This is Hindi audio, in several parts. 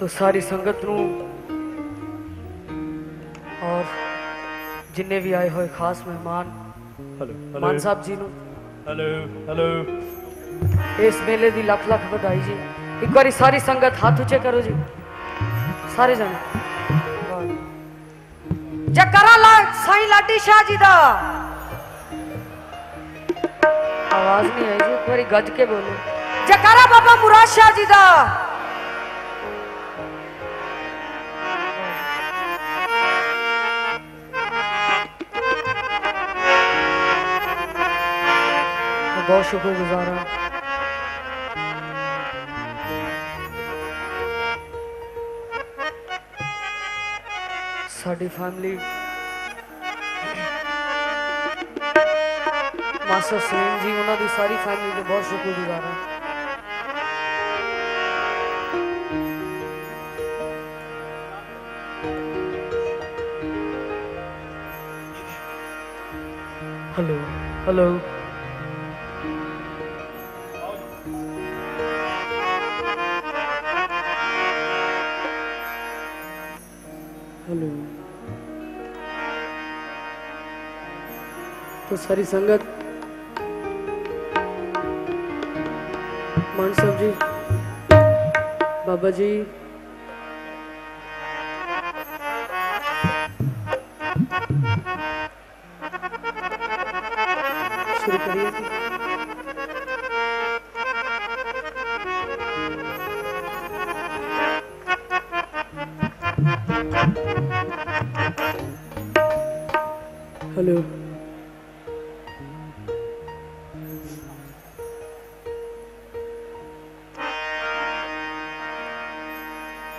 सारी संगत नू और जिन्ने भी आए हुए खास मेहमान मान साहब जी नू हेलो हेलो इस मेले दी लख लख बधाई जी। एक बारी सारी संगत हाथ ऊंचे करो जी, सारे जने जकरा ला साईं लाडी शाह जी दा। आवाज नहीं आई जी, एक बारी गज के बोलो जकरा बाबा मुराद शाह जी दा। बहुत शुक्रगुजार हूं साडी फैमिली मास्टर सेन जी उन्होंने सारी फैमिली के बहुत शुक्रगुजार हूं। Hello hello hello. तो सारी संगत मान साहब जी, बाबा जी, शुरू करिए जी। हेलो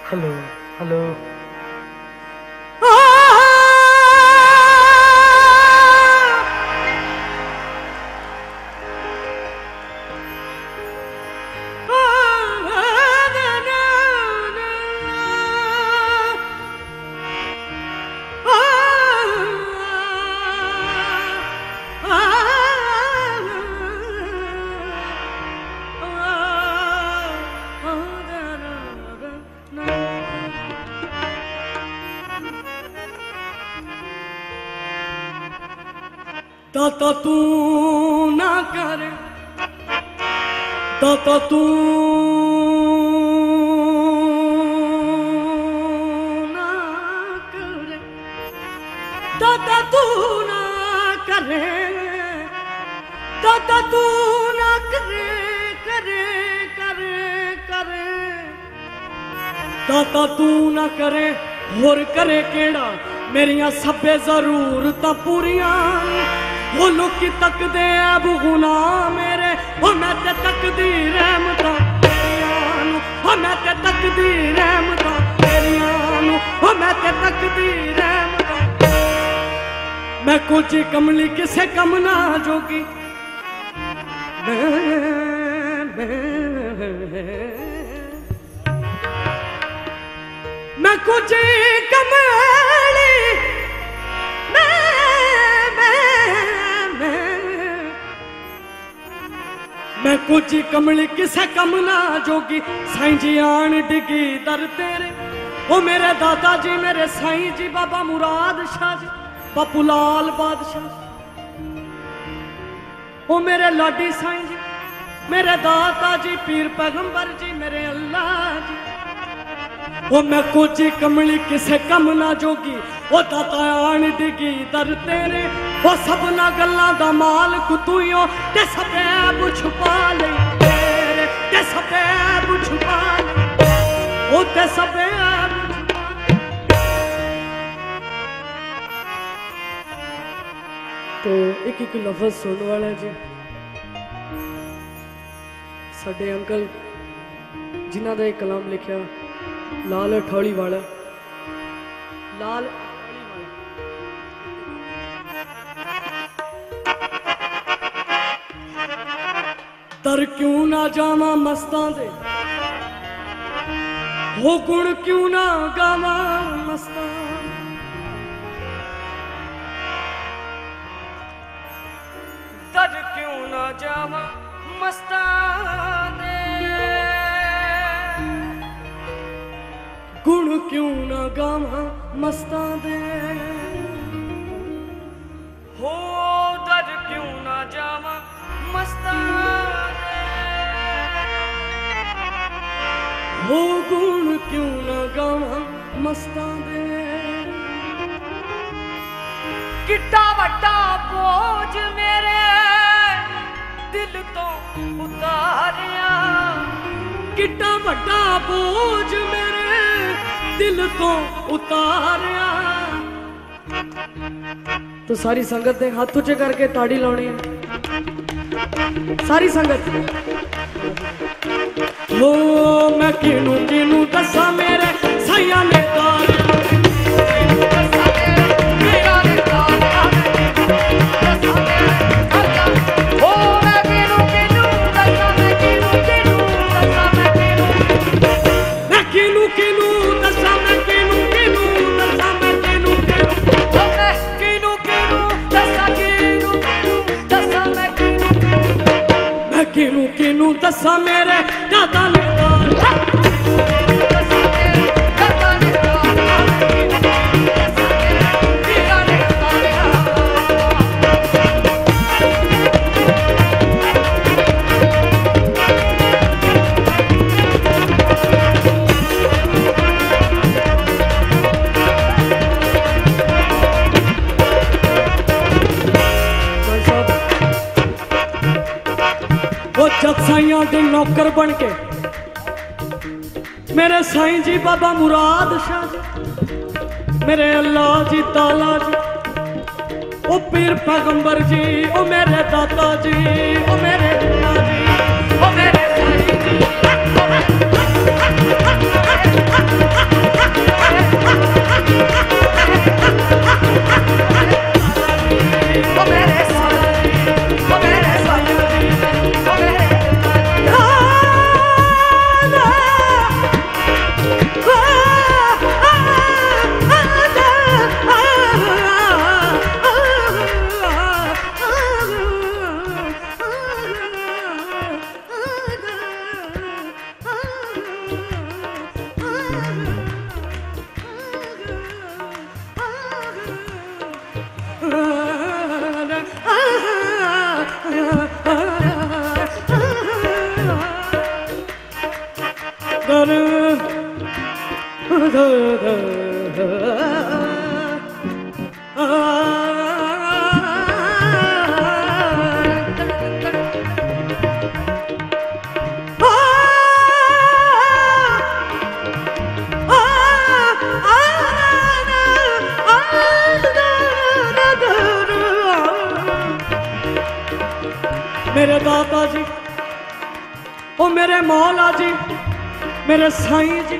हेलो हेलो दाता तू ना कर, दाता तू ना कर, दाता तू ना करे, दाता तू ना करे करे करे करे, दाता तू ना करे होर करे केड़ा मेरिया सभे जरूरतां पूरियां। वो लोग तक दे अब गुनाह मेरे, वो मैं ते तक दी रहमतां तेरियां नू, वो मैं ते तक दी रहमतां तेरियां नू, वो मैं ते तक दी रहमतां। मैं कुछ कमली किसे कम ना जोगी, मैं कुछ कमली मैं कुछ कमली किसे कम ना जोगी। साईं जी आन डिगी दर तेरे, ओ मेरे दादा जी मेरे साईं जी बाबा मुराद शाह जी बापू लाल बादशाह, ओ मेरे लाडी साईं जी मेरे दाता जी पीर पैगंबर जी मेरे अल्लाह जी। ओ मैं कुछ कमली किसे कम ना जोगी, ओ दाता आन डिगी दर तेरे, ओ सबना गल्लां दा मालक तू ही हो, ते सबे ऐब छुपा ले तेरे, ते सबे ऐब छुपा ले, ओ ते सबे ऐब छुपा। तो एक एक लफ्ज सुनने वाला जी साडे अंकल जिन्हों का एक कलाम लिखा लाल अठौली वाला, लाल दर क्यों ना जावा मस्तां दे, हो गुण क्यों ना गावा मस्तां, दर क्यों ना जावा मस्तां दे, क्यों ना गावां मस्तां दे, हो दर क्यों ना जावा मस्तां दे, हो गुण क्यों ना गावां मस्तां दे। किड्डा वड्डा बोझ मेरे दिल तो उतारिया, किड्डा वड्डा बोझ मेरे दिल तो उतारिया। तो सारी संगत ने हाथ ऊंचे करके ताड़ी लानी है, सारी संगत। हो मैं किनू किनू दसा मेरे साइया ने तार, किनू किनू दसा मेरे दादा ने साइयां दे नौकर बन के मेरे साईं जी बाबा मुराद शाह जी, मेरे अल्लाह जी ताला जी, ओ पीर पैगंबर जी, ओ मेरे दाता जी, ओ मेरे अल्लाह जी, ओ मेरे साईं जी, ओ मेरे मेरे दाता जी, ओ मेरे मौला जी, मेरे साईं जी,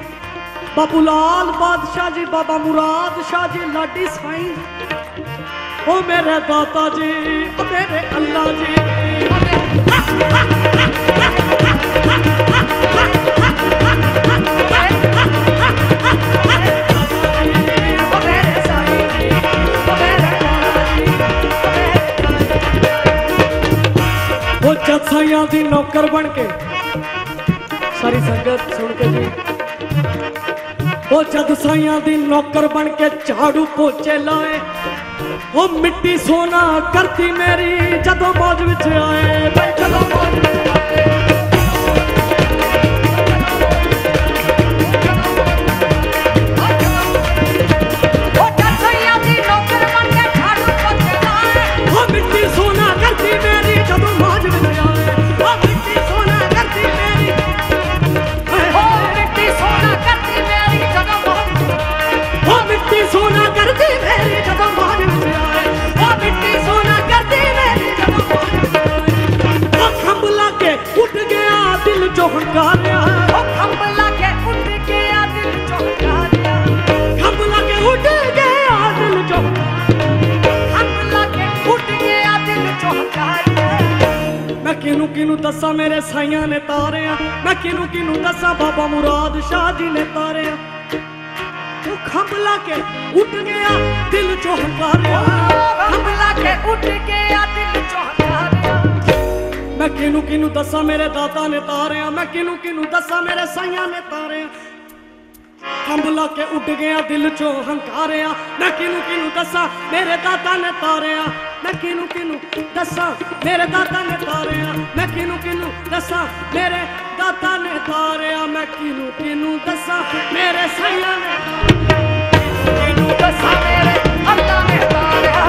बाबूलाल बादशाह जी, बाबा मुराद शाह जी, लाडी साईं, ओ मेरे दाता जी, ओ मेरे अल्लाह जी, जद साइयां दी नौकर बन के सारी संगत सुन के जी, ओ जद साइयां दी नौकर बन के झाड़ू पोचे लाए, ओ मिट्टी सोना करती मेरी जदों मौज विच आए, जदों मौज विच आए, ओ जद साइयां दी नौकर बन के झाड़ू पोचे लाए, ओ मिट्टी सोना करती मेरी जदों मौज विच आए, ओ मिट्टी सोना करती मेरी, ओ मिट्टी सोना करती मेरी जदों मौज, ओ मिट्टी सोना करती मेरी जदों मौज विच आए, ओ मिट्टी सोना करती मेरी जदों मौज विच आए, ओ खंभ लाके उठ गया दिल चो हंकारिया, ओ खंभ लाके उठ गया दिल चो हंकारिया, खंभ लाके उठ गया दिल चो, खंभ लाके उठ गया दिल चो हंकारिया। मैं किनू किनू दसा मेरे साइयां ने तारिया, मैं किनू किनू दसा बाबा मुराद शाह जी ने तारिया, वो खंभ लाके उठ गया दिल चो हंकारिया, खंभ लाके उठ गया दिल चो हंकारिया। मैं किनू किनू दसा मेरे दाता ने तारिया, मैं किनू किनू दसा मेरे साइयां ने तारिया, कंबला के उड़ गया दिल चो हंकारिया मैं किनू किनू दसा मेरे दादा ने तारिया मैं किनू किनू दसा मेरे दादा ने तारिया मैं किनू किनू दसा मेरे दादा ने तारिया मैं किनू किनू दसा मेरे सैया ने किनू दसा मेरे अल्लाह ने तारिया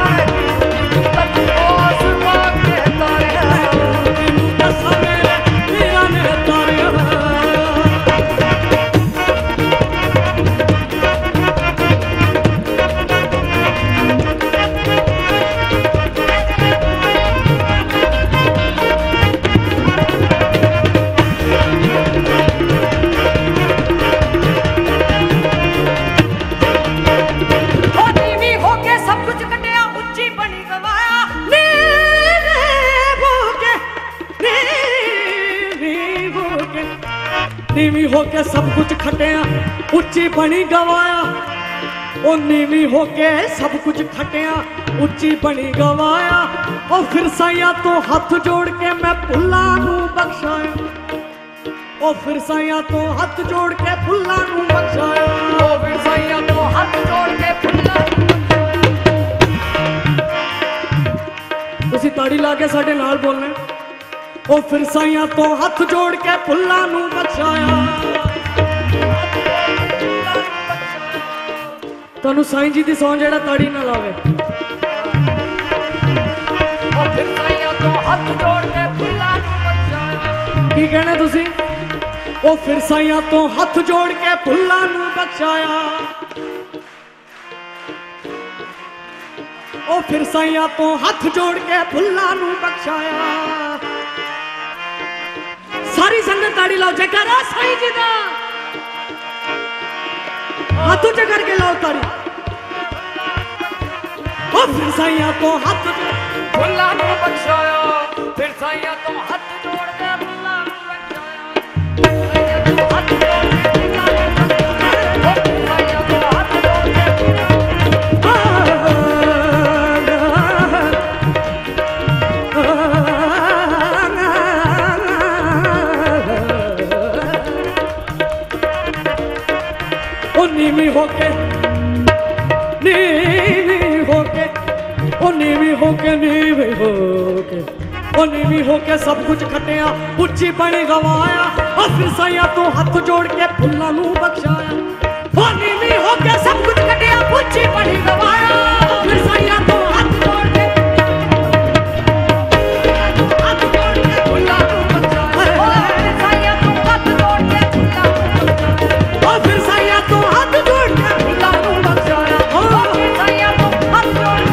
किनू दसा मेरे मीरा ने तारिया नीवी होके सब कुछ खटिया उच्ची बनी गवाया ओ नीवी होके सब कुछ खटिया उच्ची बनी गवाया और फिर साइया तो हाथ जोड़ के मैं भुल्ला नू बख्शाया ओ फिर साइया तो हाथ जोड़ के भुल्ला नू बख्शाया ओ फिर साइया तो हाथ जोड़ के भुल्ला तुसी ताड़ी ला के साडे नाल बोलना ओ फिर साइया तो हाथ जोड़ के भुल्ला नू बख्शाया तनु साईं जी दी सौं जेड़ा ताड़ी ना लावे ओ फिर साइया तो हाथ जोड़ के भुल्ला नू बख्शाया की कहना तुसी ओ फिर साइया तो हाथ जोड़ के भुल्ला नू बख्शाया ओ फिर साइया तो हाथ जोड़ के भुल्ला नू बख्शाया सारी संगत ताड़ी लाओ जयकारा साईं जी दा हाथों च करके लाओ ताड़ी ओ फिर साइया तो हाथ भुल्ला नू बख्शाया फिर साइया तो हाथ जोड़ के भुल्ला नू बख्शाया साइया तो हाथ जोड़ के भुल्ला नू बख्शाया ओ साइया तो हाथ जोड़ के नीवी होके नीवी होके ओ नीवी होके नीवी होके ओ नीवी होके सब कुछ खटिया उच्ची बनी गवाया और फिर साइया तो हाथ जोड़ के भुल्ला नू बख्शाया ओ नीवी होके सब कुछ खटिया उच्ची बनी गवाया फिर साइया तो हाथ जोड़ के भुल्ला नू बख्शाया ओ फिर साइया तो हाथ जोड़ के भुल्ला नू बख्शाया ओ फिर साइया तो हाथ जोड़ के भुल्ला नू बख्शाया ओ फिर साइया तो हाथ जोड़ के भुल्ला नू बख्शाया ओ फिर साइया तो हाथ जोड़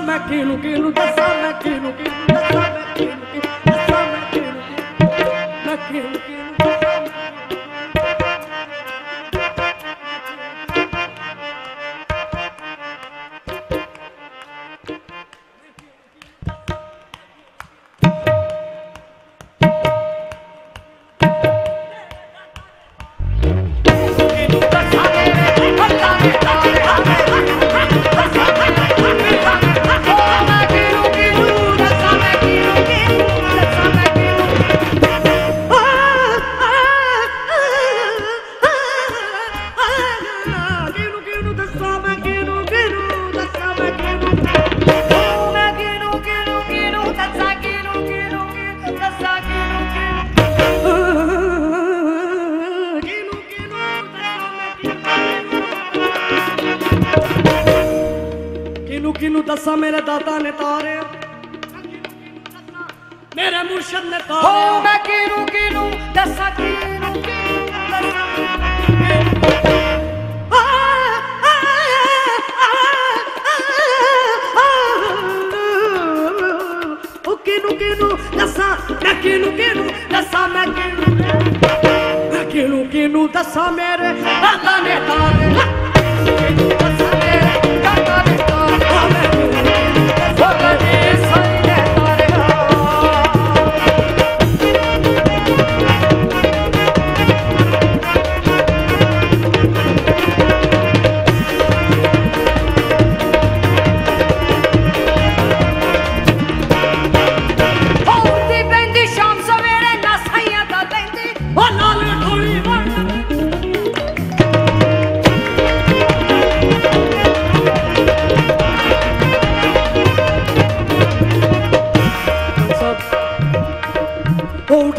मैं किनू दसा मैं किनू दसा मैं किनू दसा मैं किनू किनू दसा मेरे दाता ने तारे मेरे मुर्शद ने तारे हो मैं किनू दसा किनू दसा ओ किनू दसा मैं किनू दसा मैं किनू दसा मेरे दाता ने तारे किनू दसा मेरे दाता ने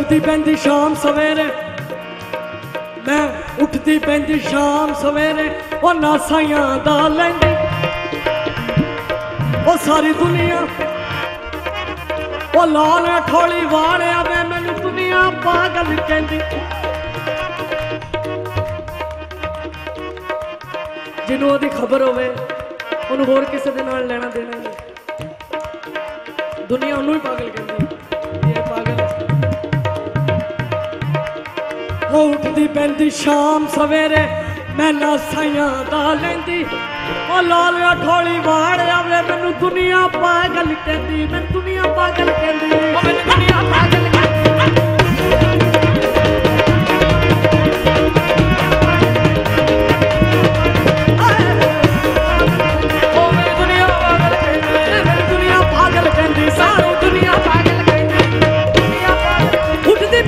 उठती पैंदी शाम सवेरे मैं उठती पैंदी शाम सवेरे ओ नासाइयां दा लैंदी ओ सारी दुनिया ओ लाल ठोली वाले आवे मैनू दुनिया पागल कहंदी जिन्हों दी खबर होवे उन्होंने होर किसी दे नाल लेना देना नहीं दुनिया उन्हों ही पागल कहंदी ये पागल उठती पैंदी शाम सवेरे मैं नासाइयां दा लैंदी ओ लाल ठोली वाड़ आवे मैनू दुनिया पागल कहंदी मैं दुनिया पागल कहंदी दुनिया पागल दुनिया पागल कहंदी सारी दुनिया पागल कहंदी दुनिया पागल उठती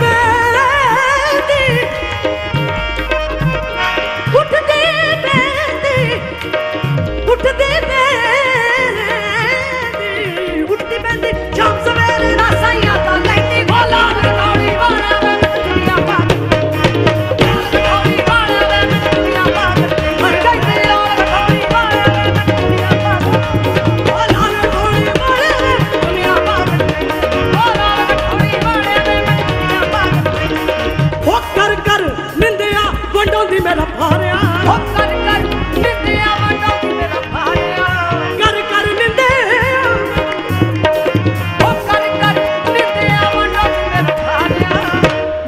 मेरा भारिया कर कर निंदिया वंडोंदी मेरा भारिया कर कर निंदिया ओ कर कर निंदिया वंडोंदी मेरा भारिया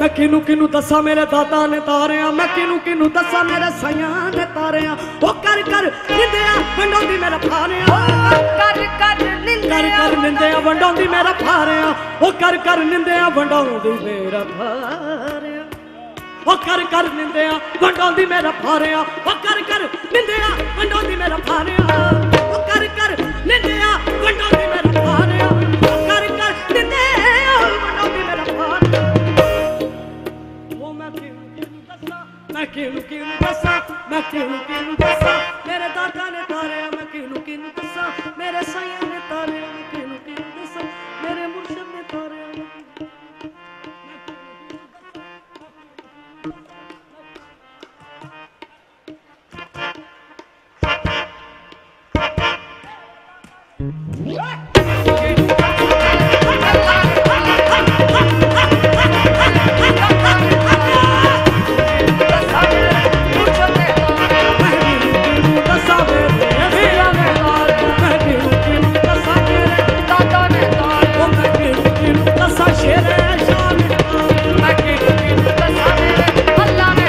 मैं किनू दसा मेरे दाता ने तारिया मैं किनू दसा मेरे सैयां ने तारिया ओ कर कर निंदिया वंडोंदी मेरा भारिया कर कर निंदिया वंडोंदी मेरा भारिया ओ कर निंदिया वंडोंदी मेरा भारिया ओ कर निंदिया वंडोंदी मेरा भारिया ओ कर निंदिया वंडोंदी मेरा भारिया ओ कर निंदिया वंडोंदी मेरा भारिया ओ कर निंदिया वंडोंदी मेरा भारिया ओ मैं किनू दसा मेरे दादा ने तारिया मैं किनू दसा मेरे सैयां ने तारिया मैं किनू दसा मेरे मुर्शद ने तारिया दसा शेर शान मैं किनु दसा मेरे अल्लाह ने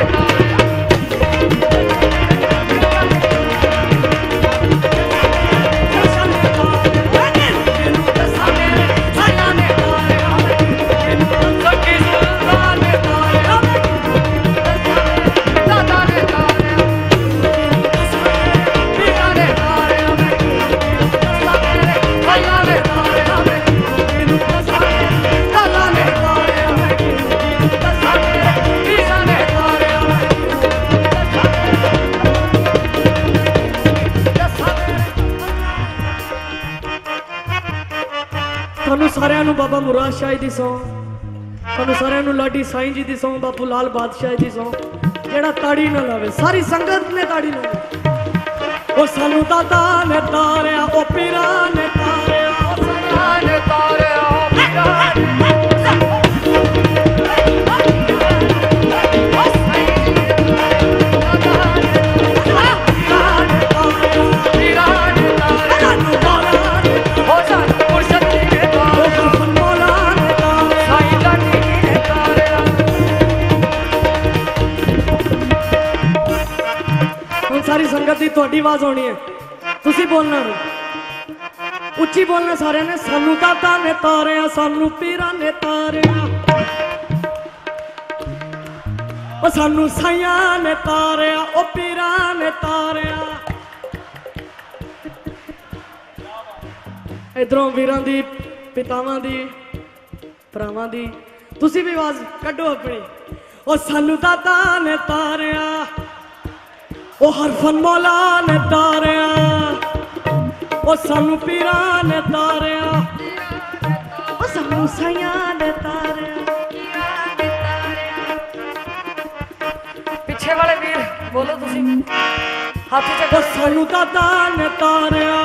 सारिਆਂ ਨੂੰ बाबा मुराद शाह दी सौं ਤੁਹਾਨੂੰ ਸਾਰਿਆਂ ਨੂੰ ਲਾਡੀ ਸਾਈਂ ਜੀ ਦੀ ਸੌਂ ਬਾਪੂ ਲਾਲ ਬਾਦਸ਼ਾਹ ਦੀ ਸੌਂ ਜਿਹੜਾ ਤਾੜੀ ਨਾ ਲਾਵੇ ਸਾਰੀ ਸੰਗਤ ਨੇ ਤਾੜੀ ਲਾਵੇ ਉਹ ਸਾਨੂੰ ਦਾਦਾ ਨੇ ਤਾਰਿਆ ਉਹ ਪੀਰਾਂ ਨੇ ਤਾਰਿਆ ਉਹ अल्लाह ने तारे ओ पीरा सारी संगत की थोड़ी आवाज होनी है तुसी बोलना उच्ची बोलना सारे ने सानू दादा ने तारिया सानू पीरा ने तारिया सानू साइया ने तारिया ओ पीरा ने तारिया इधरों वीरां दी पितावां दी भरावां दी तुसी भी आवाज कड्डो अपनी ओ सानू दादा ने तारिया ओ हरफन मौला ने तारिया ओ सानू पीरा ने तारिया ओ सानू साइया ने तारिया पीछे वाले वीर बोलो तुसी हाथ ओ चक्कर सानू दादा ने तारिया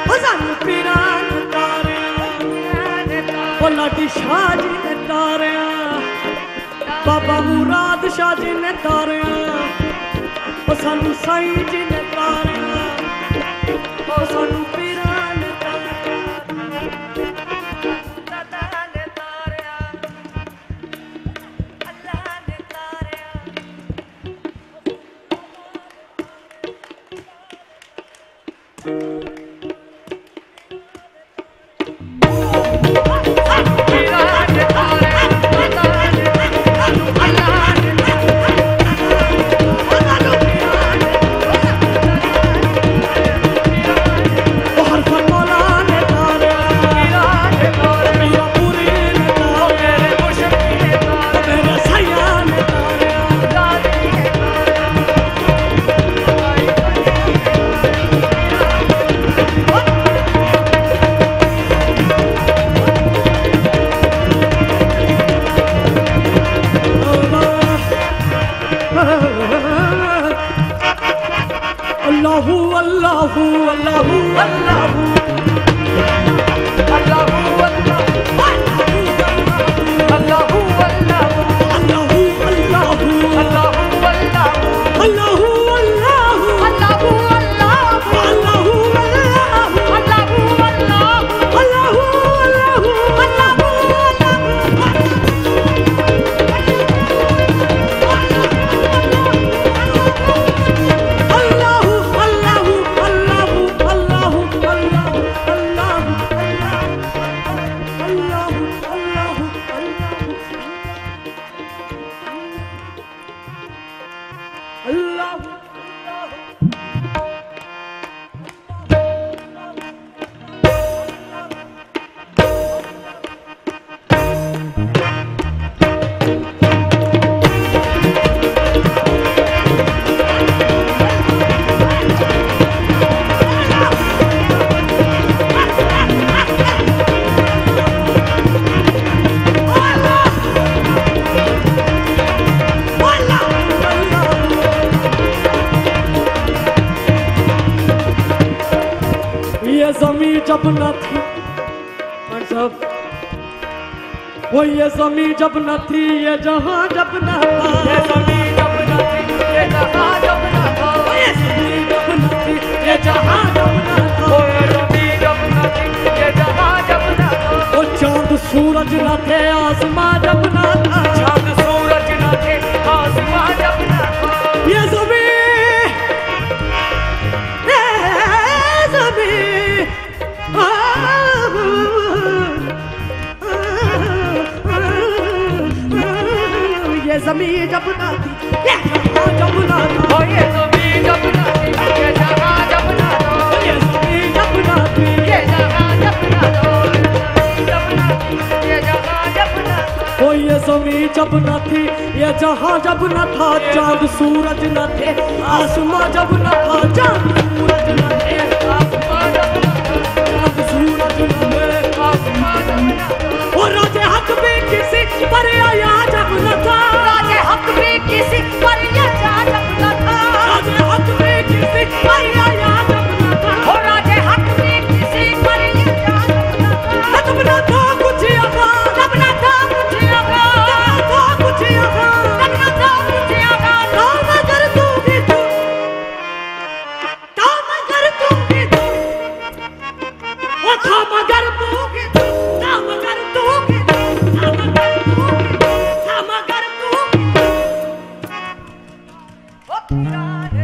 ओ सानू पीरा ने तारिया ओ लाडी शाह जी ने तारिया बाबा मुराद शाह जी ने तारिया ओ सानू साईं जी ने तारिया ओ सानू पीरा ने तारिया दादा ने तारिया अल्लाह ने तारिया पीरा ने तारिया अल्लाहू अल्लाहू अल्लाहू अल्लाहू जब न थी सब वो ये ज़मीं जब न थी ये जहां जब न था ये ज़मीं जब न थी ये जहां जब न था ये ज़मीं जब न थी ये जहां जब न था ये ज़मीं जब न थी ये जहां जब न था वो चांद सूरज न थे आसमां जब ना था, चांद सूरज न थे आसमां जब ना था, ये ज़मीं ये ज़मीं जब ना थी, ये जहां जब ना था, ये ज़मीं जब ना थी, ये जहां जब ना था, ये ज़मीं जब ना थी, ये जहां जब ना था, ये जहां जब ना था, ओ ये ज़मीं जब ना थी, ये जहां जब ना था, चांद सूरज न थे आसमां जब ना था, चांद सूरज न थे आसमां जब ना था, चांद सूरज न थे आसमां जब ना था, और राजे हक भी किसी पर आया जब न था, राजे हक भी किसी पर ये जा जब ना था, राजे हक भी किसी पर आया जब न था, हो राजे हक भी किसी पर ये जा जब ना था, जब न था कुछ आगा, जब ना था कुछ आगा, था कुछ आगा, जब ना था कुछ आगा, तो मगर तू भी तू, तो मगर तू भी तू, ओ था मगर तू भी तू, था मगर तू भी तू, था मगर तू भी तू, था मगर तू भी तू। ओ पुराने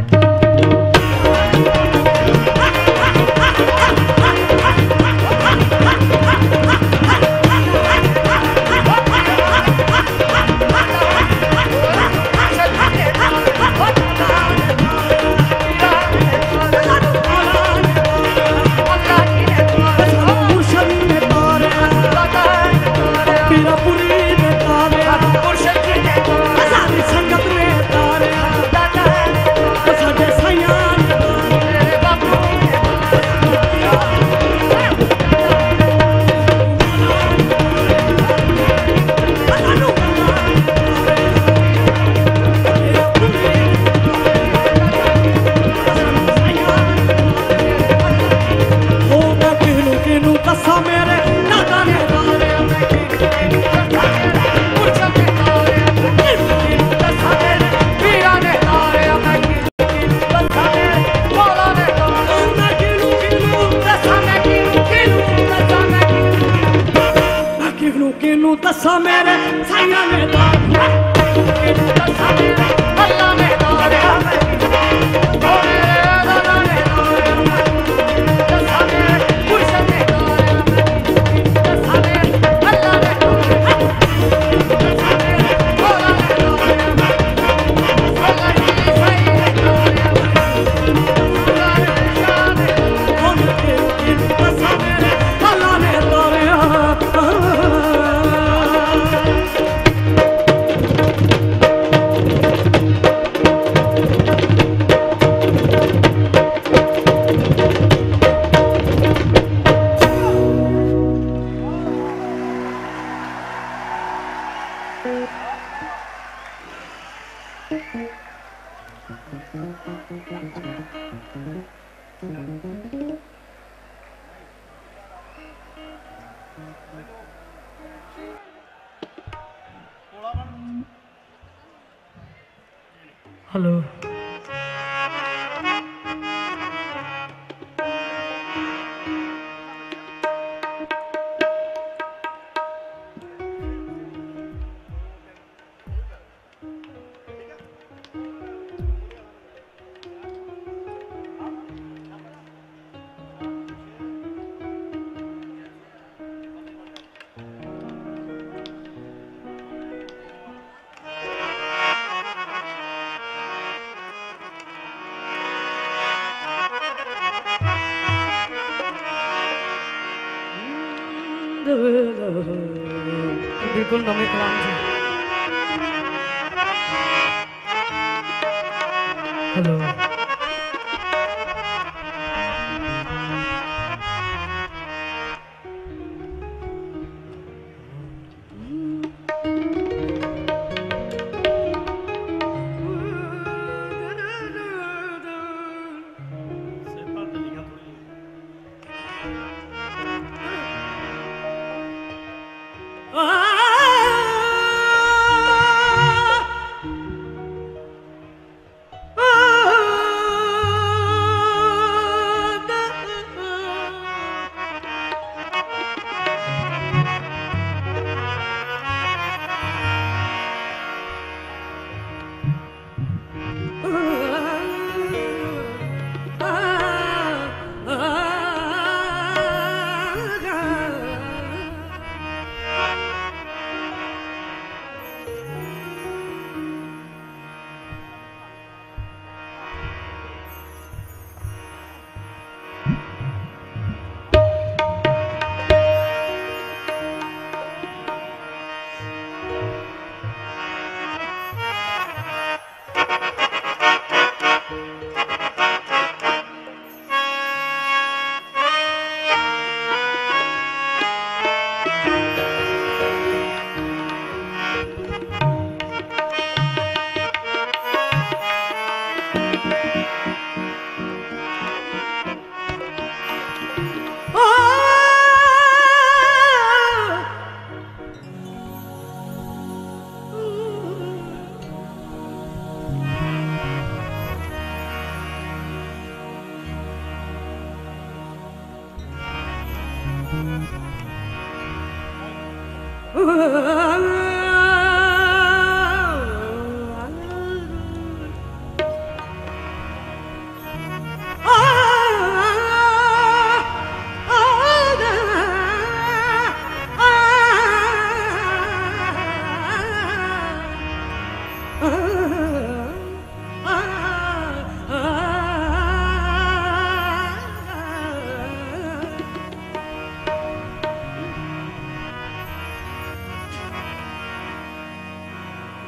दसा मेरे साया ने दार, दसा मेरे अल्लाह ने दारे हमें, ओ मेरे दादा ने दारे हमें, दसा मेरे मुर्शिद ने दारे हमें, दसा मेरे अल्लाह ने दारे हमें, दसा मेरे मौला ने दारे हमें, अल्लाह की सही ने दारे हमें, अल्लाह ने शान ने दसा मेरे अल्लाह ने दारे हेलो बिल्कुल नवे कलाम जी। हेलो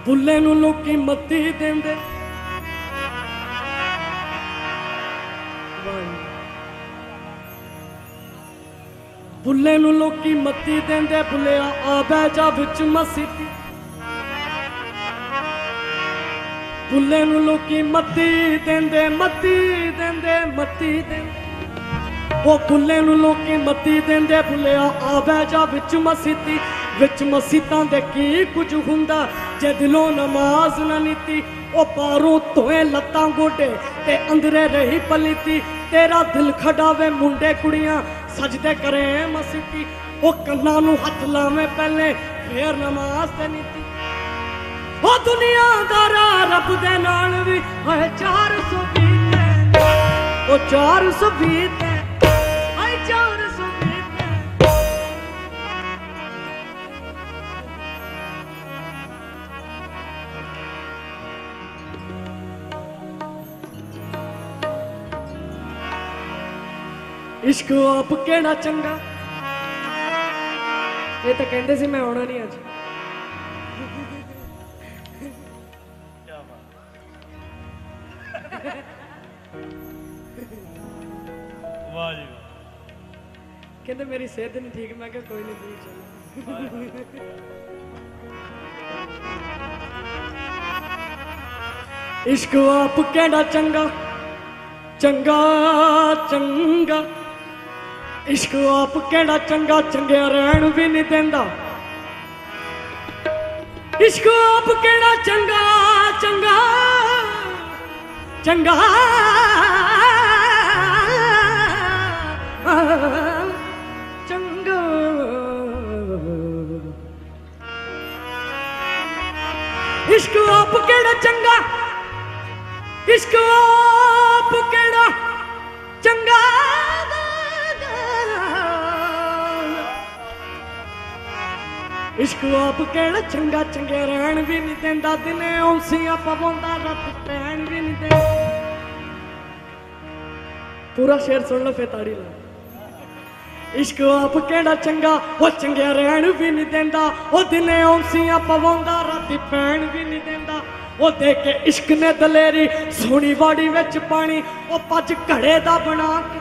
बुल्ले नूं लोकी मत्ती देंदे बुल्ले नूं लोकी मत्ती देंदे बुल्लिया आ बैठ जा विच मसीती बुल्ले नूं लोकी मत्ती देंदे मत्ती देंदे मत्ती देंदे ओ बुल्ले नूं लोकी मत्ती देंदे बुल्लिया आ बैठ जा विच मसीती विच मसीतां दे की कुछ हुंदा जे दिलों नमाज न नीती ओ पारों धोए लत्तां गोडे ते अंदरे रही पलीती तेरा दिल खड़ावे मुंडे कुड़ियां सजदे करे मसीती ओ कन्ना नूं हथ लावे पहले फिर नमाज ते नीती ओ दुनियादारा रब दे नाल भी है 420 ओ 420 है 420 इश्क आप केड़ा चंगा ये तो कहते सी मैं आना नहीं अज कहते मेरी सेहत नहीं ठीक मैं क्या कोई नहीं चल इश्क आप केड़ा चंगा चंगा चंगा इश्क आप केड़ा चंगा चंगिया रहन भी नहीं देंदा इश्क आप केड़ा चंगा चंगा चंगा चंगा इश्क आप केड़ा चंगा इश्क आप केड़ा चंगा इश्क आप केड़ा चंगा चंगे रहन भी नहीं देंदा दिने औंसियां पवांदा रात पैन भी नहीं देंदा पूरा शेर सुन लो फिर ताड़ी ला इश्क आप केड़ा चंगा वो चंगे रहन भी नहीं देंदा वो दिने औंसियां पवांदा रात पैन भी नहीं देंदा वो देख के इश्क ने दलेरी सोनी वाड़ी विच पानी वो पज घड़े दा बना के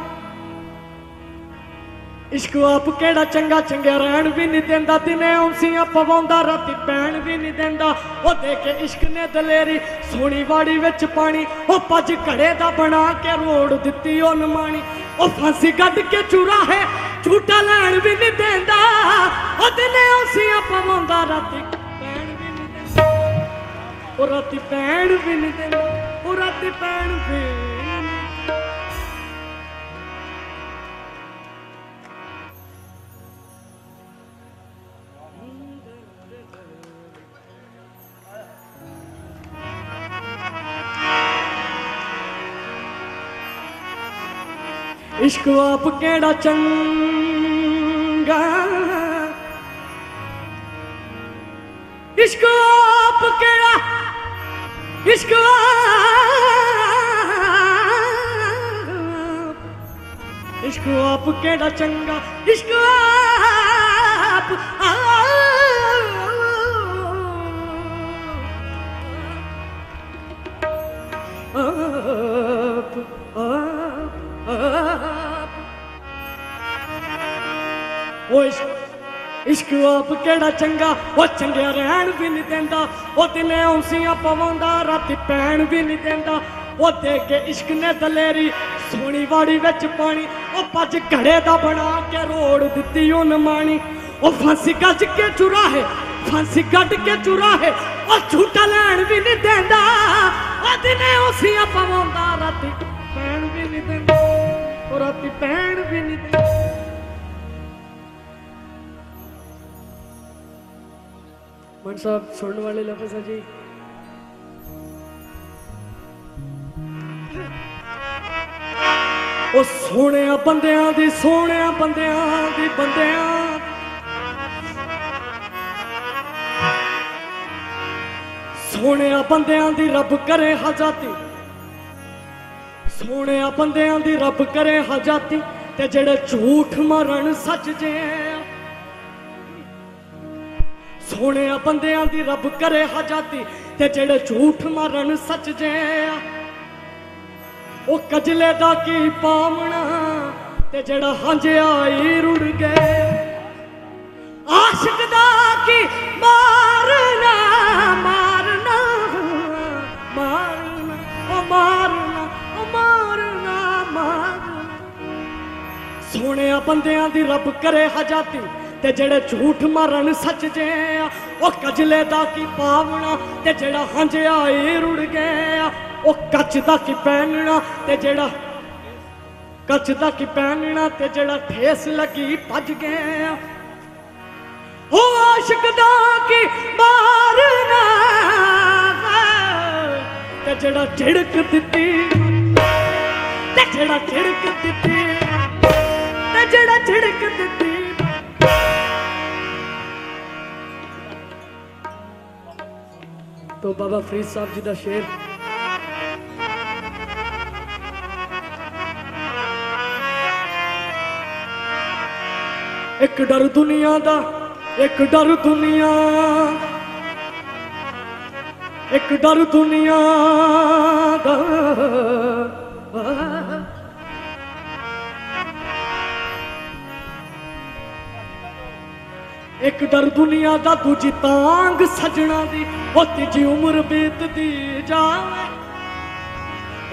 इश्क आप केड़ा चंगा चंगे रहन भी नहीं देंदा दिने औंसियां पवांदा राती पैन भी नहीं देंदा वो देख के इश्क ने दलेरी सोनी वाड़ी विच पानी वो पज घड़े दा बना के रोड़ दित्ती ओ नमानी वो फांसी गड्ड के चूरा है झूठा लैन भी नहीं देंदा वो दिने औंसियां पवांदा राती पैन भी नहीं देंदा वो राती पैन भी नहीं देंदा वो राती पैन भी इश्क आप केड़ा चंगा इश्क आप केड़ा इश्क इश्क आप केड़ा चंगा इश्क आप वो इश्क आप केड़ा चंगा वो चंगिया रहन भी नहीं देंदा वो दिने औंसियां पवांदा राती पैन भी नहीं देंदा वो देख के इश्क ने दलेरी सोनी वाड़ी विच पानी वो पज घड़े दा बना के रोड़ दित्ती ओ नमानी वो फांसी गज के चुराहे फांसी गड के चुराहे वो झूठा लैन भी नहीं देंदा वो दिने औंसियां पवांदा राती पैन भी नहीं देंदा वो राती पैन भी नहीं देंदा मन साहब सुनने वाले लफज है जी। ओ सोने बंदियां दी, सोने बंदियां दी, बंदियां सोने बंदियां दी रब करे हजाती, सोने बंदियां दी रब करे हजाती, ते जेड़े झूठ मारन सच जे। सोने बंदियां दी रब करे हजाती, ते जेड़े झूठ मारन सच जे। ओ कजले दा की पावना, ते जेड़ा हंजिया ही रुड़ गए। आशिक दा की मारना, मारना मारना, ओ मारना, ओ मारना मारना। सोने बंदियां दी रब करे हजाती, ते जेड़े झूठ मारन सच जे। ओ कजले दा की पावना, ते जेड़ा हंजिया ही रुड़ गया। ओ कच दा की पहनना, ते जेड़ा कच दा की पहनना, ते जेड़ा ठेस लगी भज गया। ओ आशिक दा की मारना, ते जेड़ा झिड़क दिती, ते जेड़ा झिड़क दिती, ते जेड़ा झिड़क दिती। तो बाबा फरीद साहब जी दा शेर। एक डर दुनिया दा, एक डर दुनिया, एक डर दुनिया दा, एक डर दुनिया दा, दूजी तांग सजना दी, ओ तीजी उम्र बीतदी जावे।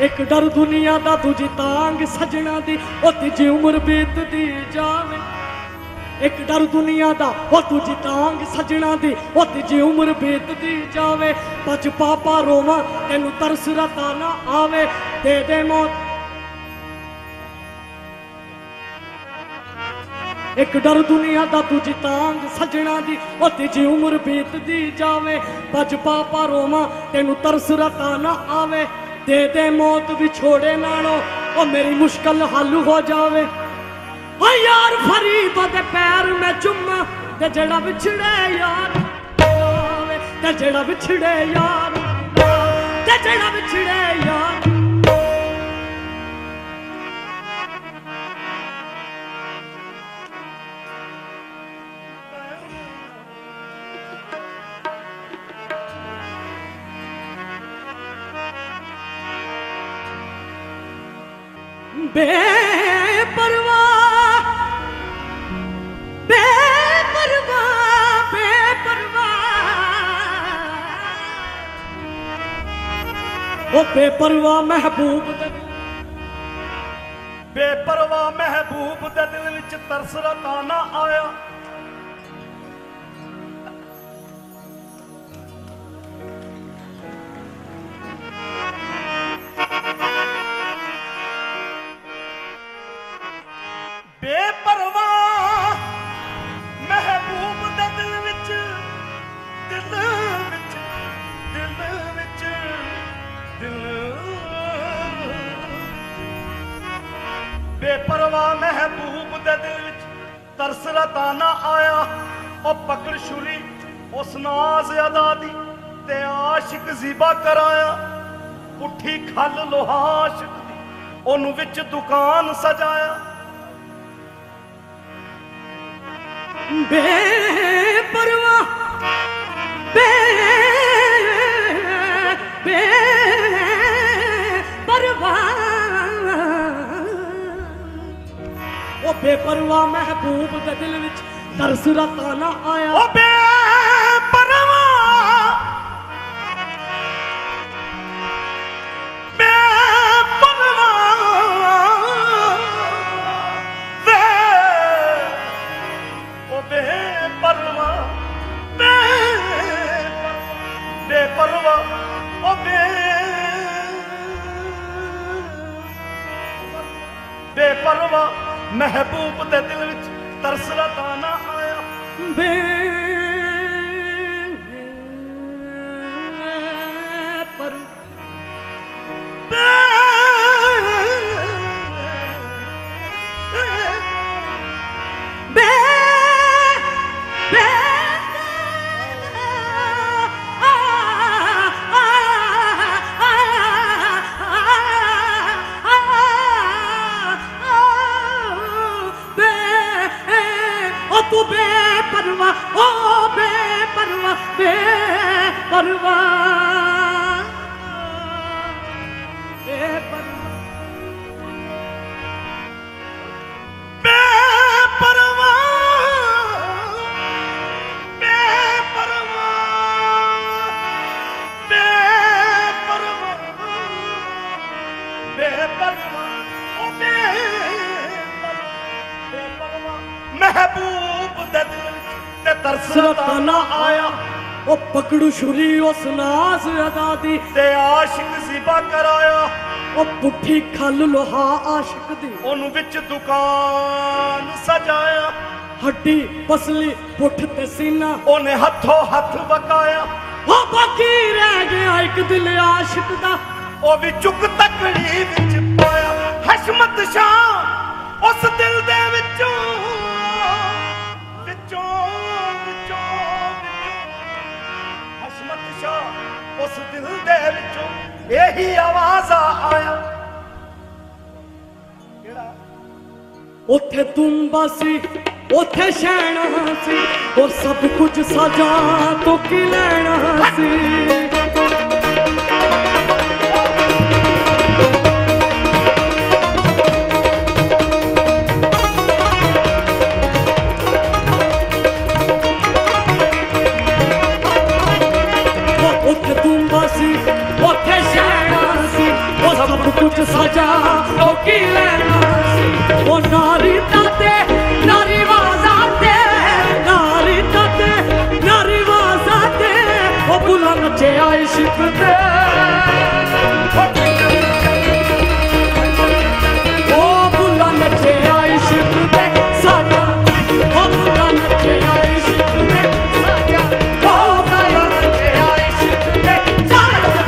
एक डर दुनिया दा, दूजी तांग सजना दी, ओ तीजी उम्र बीतदी जावे। एक डर दुनिया दा, ओ तुझी तांग सजना दी, ओ तीजी उम्र बीतदी जावे। बच पापा रोवा, तेनू तरस रता ना आवे, दे दे मौत। एक डर दुनिया दा, तुझी तांग सजना दी, ओ तीजी उम्र बीतदी जावे। बच पापा रोवा, तेनू तरस रता ना आवे, दे दे मौत विछोड़े नालों, ओ मेरी मुश्किल हल हो जावे। ओ यार फरीद दे पैर में चुम्मा, ते जेड़ा बिछड़े यार आवे, ते जेड़ा बिछड़े यार, ते जेड़ा बिछड़े यार। बेपरवाह, बेपरवाह, बेपरवाह, ओ बेपरवाह महबूब दे, बेपरवाह महबूब दे दिल विच तरस रता ना आया। बेपरवाह महबूब दे दिल विच, दिल विच, दिल विच, दिल। बेपरवाह महबूब दे दिल विच तरस रता ना आया। ओ पकड़ छुरी उस नाज अदा दी, ते आशिक ज़िबा कराया। पुठी खल लोहा आशिक दी, ओनू विच दुकान सजाया। बेपरवाह, बेपरवाह, ओ बेपरवाह महबूब दे दिल विच तरस रता ना आया। ओ बेपरवाह, बेपरवाह महबूब दे दिल विच तरस रता ना आया। महबूब दे दिल ते तरस ना आया ओ पकड़ू छुरी उस नाज अदा दी ते आशिक ज़िबा कराया ओ पुठी खल लोहा आशिक दी ओनू विच दुकान सजाया हड्डी पसली पुठ ते सीना ओने हथों हथ वकाया ओ बाकी रह गया एक दिल आशिक दा ओ भी चुक तकड़ी विच पाया हशमत शाह उस दिल दे विचों हशमत शाह उस दिल दे विचों यही आवाज आया उथे तुम्बा सी उथे शैना सी और सब कुछ सजा तो की लेना सी कुछ सजा तो की लेना सी ओ नारी ताते नारी वाजाते नारी ताते नारी वाजाते ओ बुला नचे आशिक दे ओ बुला नचे आशिक दे साजा ओ बुला नचे आशिक दे साजा ओ बुला नचे आशिक दे साजा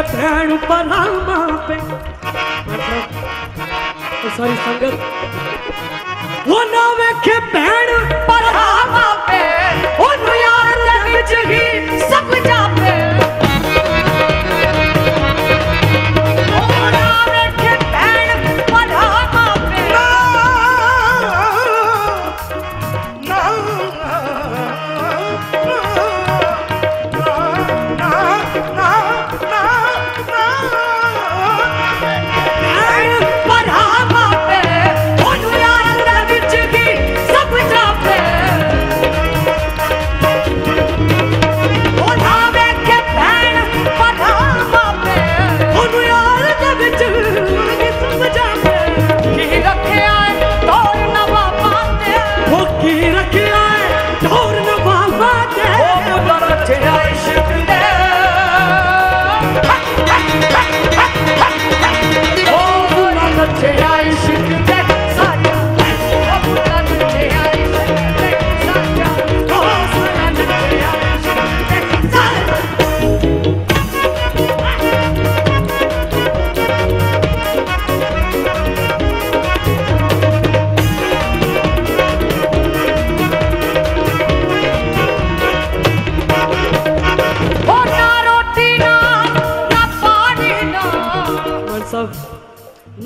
भैन परामा पे तो सारी संगत वो ना वेखे भैन परामा पे ओ यार दे विच ही सब जापे ओ ना वेखे भैन परामा पे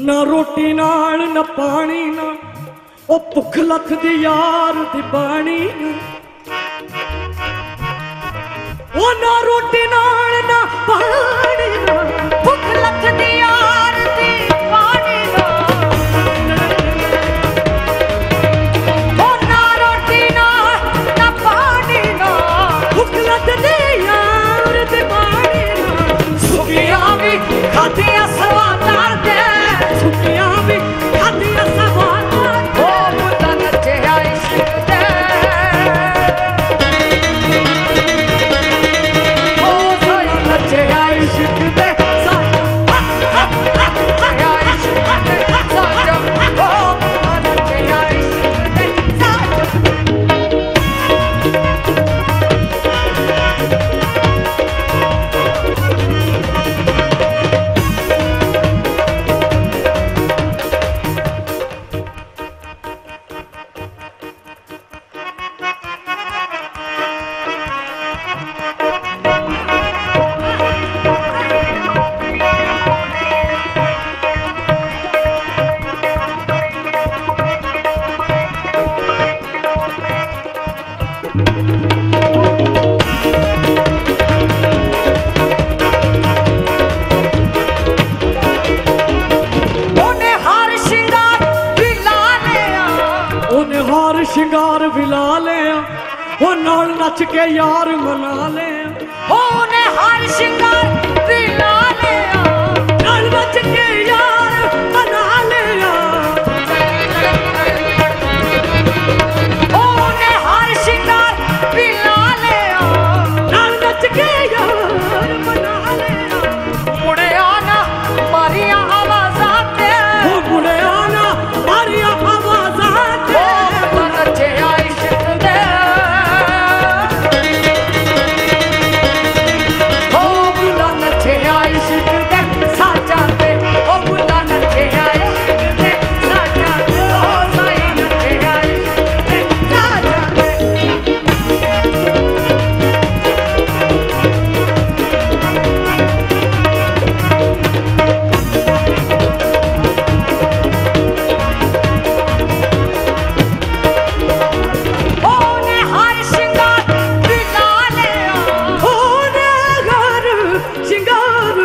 ना रोटी नाल ना पानी नाल ओ भुख लख दी यार दी बाणी ओ ना रोटी नाल ना पानी ना भुख लख दी यार दी बाणी ना ओ ना रोटी नाल ना पानी ना भुख लख दी यार दी बाणी ना सुखियां भी खादियां सवादां दे सुखियां भी खादियां सवादां ओ मुद्दा नचिया इश्क दे ओ सोई नचिया इश्क दे नचिया इश्क दे साजो ओ मुद्दा नचिया इश्क दे साजो शिंगार भी ला लिया वो नाल नच के यार मना लिया ओने हर शिंगार भी ला लिया नाल नच के यार मना लिया ओने हर शिंगार भी ला लिया नाल नच के यार मना लिया मुड़े आना मारिया आवाज़ां ते वो मुड़े आना मारिया आवाज़ां ते नचिया इश्क दे ओ बुला नचिया इश्क दे साजा दे ओ बुला नचिया इश्क दे साजा दे ओ साई नचिया इश्क दे साजा दे ओने हर शिंगार भी ला लिया ओने घर शिंगार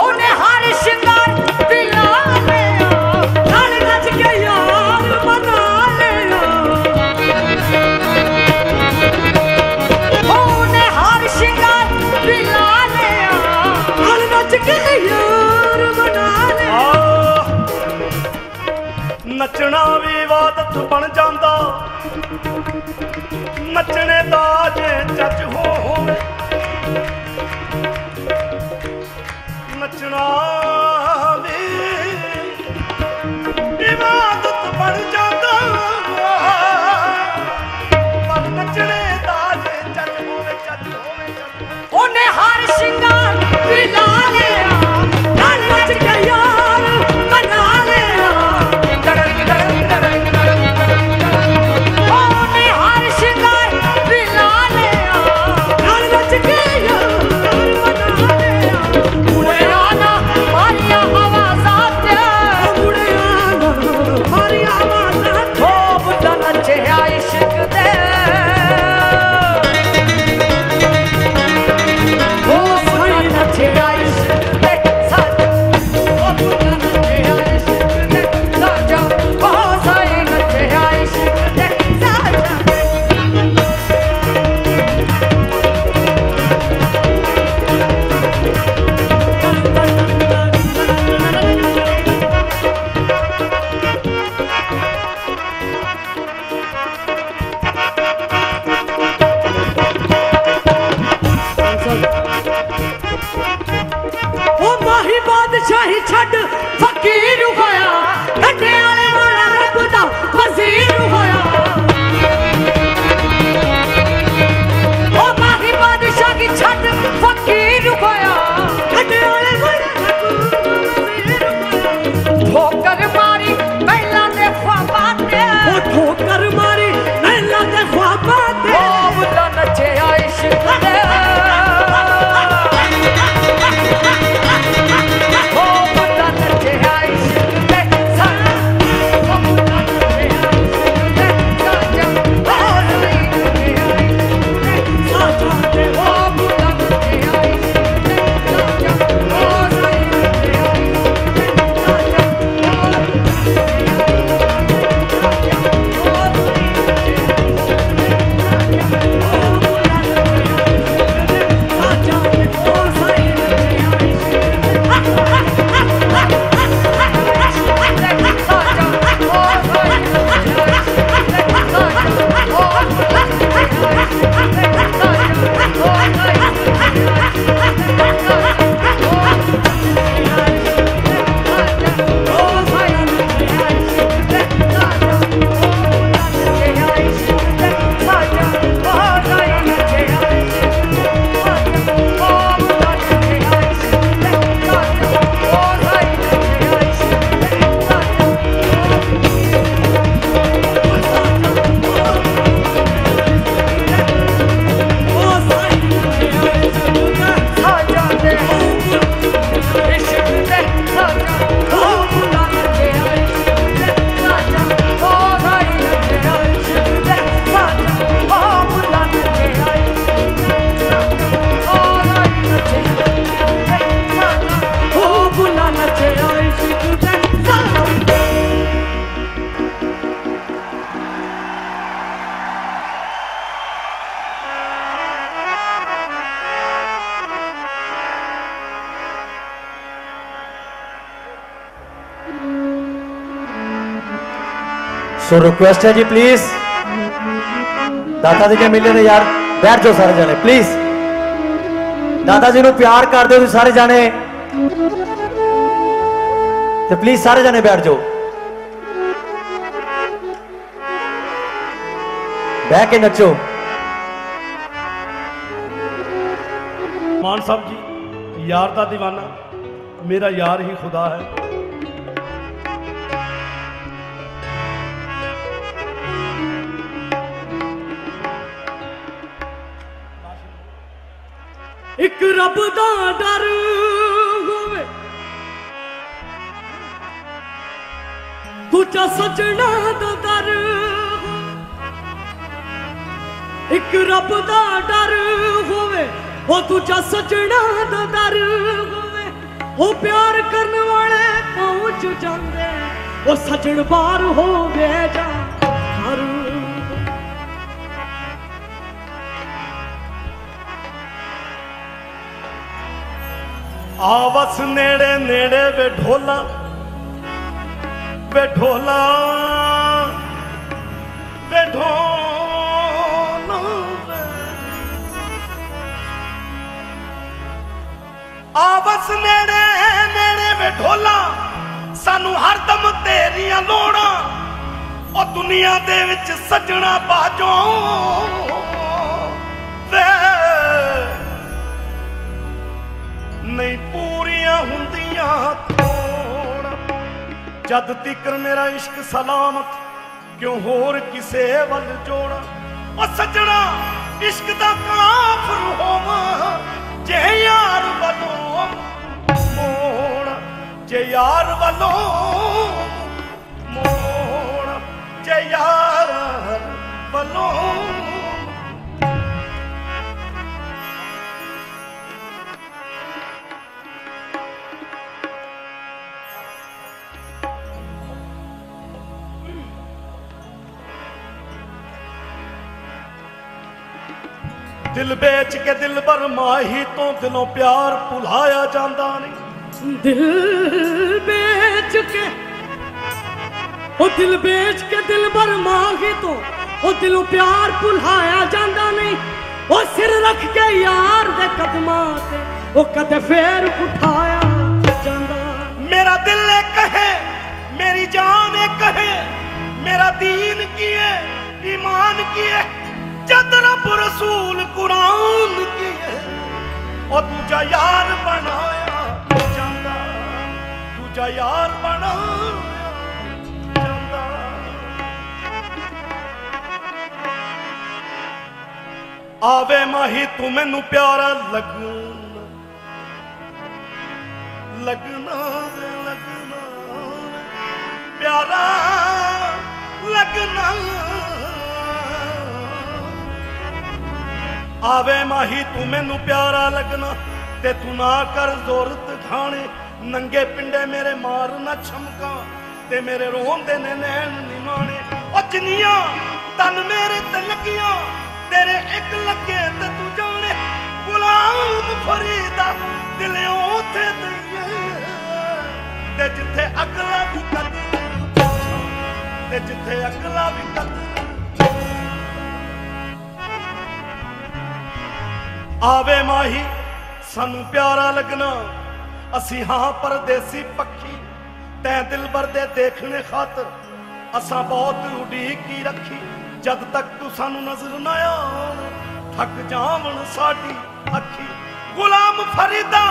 ओने हर शिंगार भी ला लिया नाल नच के यार मना लिया ओने हर शिंगार भी ला लिया नाल नच के यार मना लिया ਨੱਚਣਾ ਵੀ ਇਬਾਦਤ ਬਣ ਜਾਂਦਾ ਨੱਚਣੇ ਦਾ ਜੇ ਚੱਜ ਹੋਵੇ ਨੱਚਣਾ ਵੀ ਇਬਾਦਤ ਬਣ ਜਾਂਦਾ ਪਰ ਨੱਚਣੇ ਦਾ ਜੇ ਚੱਜ ਹੋਵੇ ਚੱਜ ਹੋਵੇ ਚੱਜ ਹੋਵੇ ओने हर शिंगार भी ला लिया नाल नच के यार मना लिया ओने हर शिंगार भी ला लिया नाल नच के यार मना लिया मुड़े आना मारिया आवाज़ां ते मुड़े आना मारिया आवाज़ां ते ओ बुला नचिया इश्क दे ओ बुला नचिया इश्क दे साजा ओ बुला नचिया इश्क दे साजा ओ साई नचिया इश्क दे साजा ओ माही बादशाही छड़ फकीर होया घंटे वाले वाला रब दा वजीर होया ओ माही बादशाह की छत फकीर होया घंटे वाले वाला रब दा वजीर होया ठोकर मारी महिला दे ख्वाबां ते ओ ठोकर मारी नैला दे ख्वाबां ते ओ बुला नचिया इश्क दे ओ बुला नचिया सो रिक्वेस्ट है जी प्लीज दाता जी के मिले ने यार बैठ जाओ सारे जाने प्लीज दाता जी को प्यार कर दो सारे जाने तो प्लीज सारे जाने बैठ जाओ बह के नचो मान साहब जी यार का दीवाना मेरा यार ही खुदा है। एक रब दा डर होवे दूजा सजना दा डर एक रब दा डर होवे वो दूजा सजना दा डर होवे वो प्यार करने वाले पहुंच जाते वो सजन बार हो गए जा घर आवस नेड़े नेड़े वे ढोला वे ढोला वे ढोला आवस नेड़े नेड़े वे ढोला सानू हरदम तेरियां लोड़ां ओ दुनिया दे विच सजना बाजो वे नहीं पूरियां हुंदियां तोड़ जद तिकर मेरा इश्क सलामत क्यों होर किसे वल जोड़ा ओ सजना इश्क दा काफिर होवा जे यार वलों मोड़ जे यार वलों मोड़ जे यार वलों दिल बेच के दिल भर माही तो दिलों प्यार भुलाया जाता नहीं दिल बेच के ओ दिल बेच के दिल भर माही तो ओ दिलों प्यार भुलाया जाता नहीं ओ सिर रख के यार दे कदमां ते ओ कदे फेर उठाया जाता मेरा दिल कहे मेरी जान कहे मेरा दीन की है ईमान की है जद रब रसूल कुरान की है और दूजा यार बनाया जाता दूजा यार बनाया जाता आवे माही तू मैनू प्यारा लगना लगना लगना प्यारा लगना आवे माही तू मैनू प्यारा लगना ते तू ना कर जोरत खाने नंगे पिंडे मेरे मार ना छमका ते मेरे रोंदे ने नैन निमाने ओ जिन्नियां तन मेरे ते लगियां तेरे एक लगे ते तू जाने गुलाम फरीदा दिले उथे ते जिथे अगला भी कद ते जिथे अगला भी कद आवे माही सानू प्यारा लगना असी हाँ परदेसी पक्षी तै दिल भर दे देखने खातर असा बहुत उड़ीक की रखी जद तक तू सानू नजर न आवे थक जावन साडी अखी गुलाम फरीदा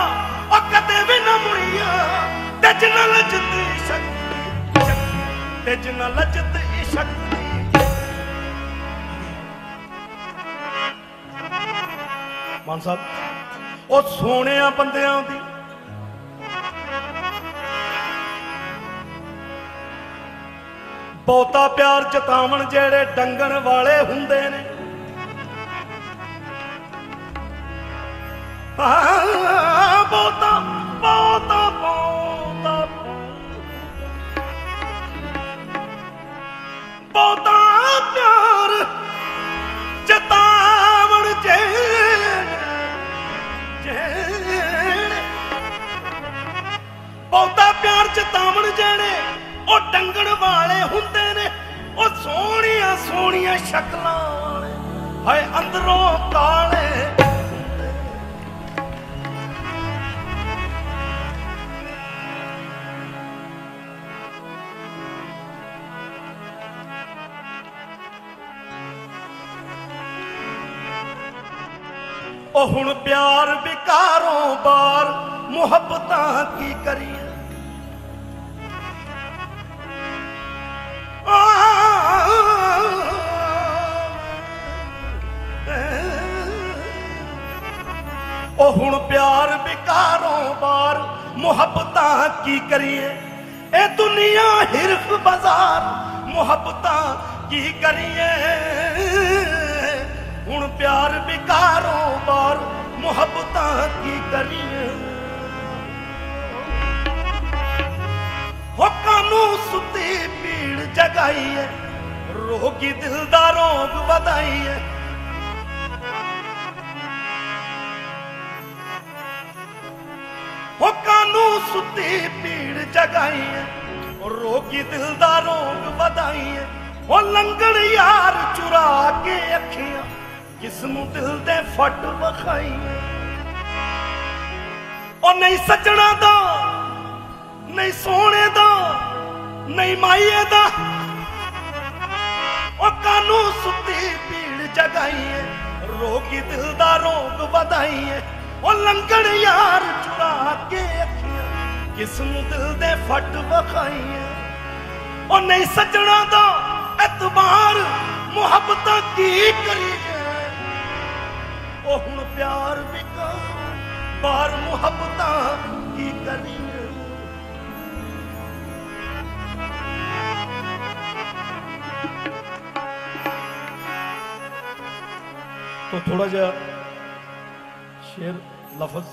ओ कदे भी न मुड़िया ते जिन्ना लजती शक्ति ते जिन्ना लजती शक्ति मान साहब ओ सोने बंदियां दी बहुता प्यार जतावन जेड़े डंगण वाले हुंदे ने बहुता बहुता बहुता बहुता प्यार जतावन बहुता प्यार जतावन जेड़े ओ डंगण वाले हुंदे ने ओ सोहणियां शक्लां हाय अंदरों काले ओ हुण प्यार विकारों बार मुहब्बतां की करिए ओ हुण प्यार विकारों बार मुहब्बतां की करिए ए दुनिया हिरफ बाजार मुहब्बतां की करिए हुण प्यार विकारों बार मुहब्बतां की करिए हो कानू सुती पीड़ जगाइए रोगी दिल दा रोग वधाइए हो कानू सुती पीड़ जगाइए रोगी दिल दा रोग वधाइए ओ लंगड़ यार चुरा के अखियां किसनू दिल दे फट वखाइए ओ नहीं सजना दा नहीं सोने दा नहीं माइए दा ओ कानू सुती पीड़ जगाइए रोगी दिल दा रोग वधाइए ओ लंगड़ यार चुरा के अखियां किसनू दिल दे फट वखाइए ओ नहीं सजना दा एतबार मुहब्बत की करिए ओ हुण प्यार विकारों बार मुहब्बत की करिए तो थोड़ा जा शेर लफ्ज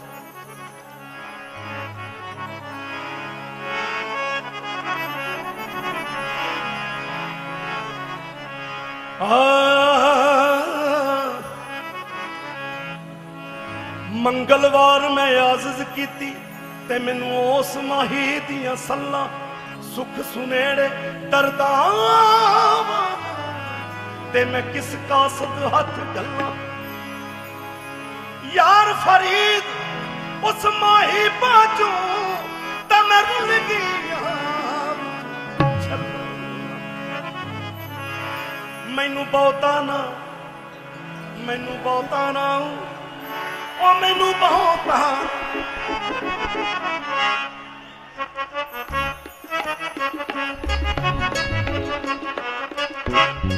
मंगलवार मैं आज़िज़ कीती ते मैनू उस माही दियां सल्लां सुख सुनेड़े दरदां ते मैं किस कासद हथ गल्ला यार फरीद उस माही बाजू ते मैं रुल गया मैनू बहुता ना ओ मैनू बहुता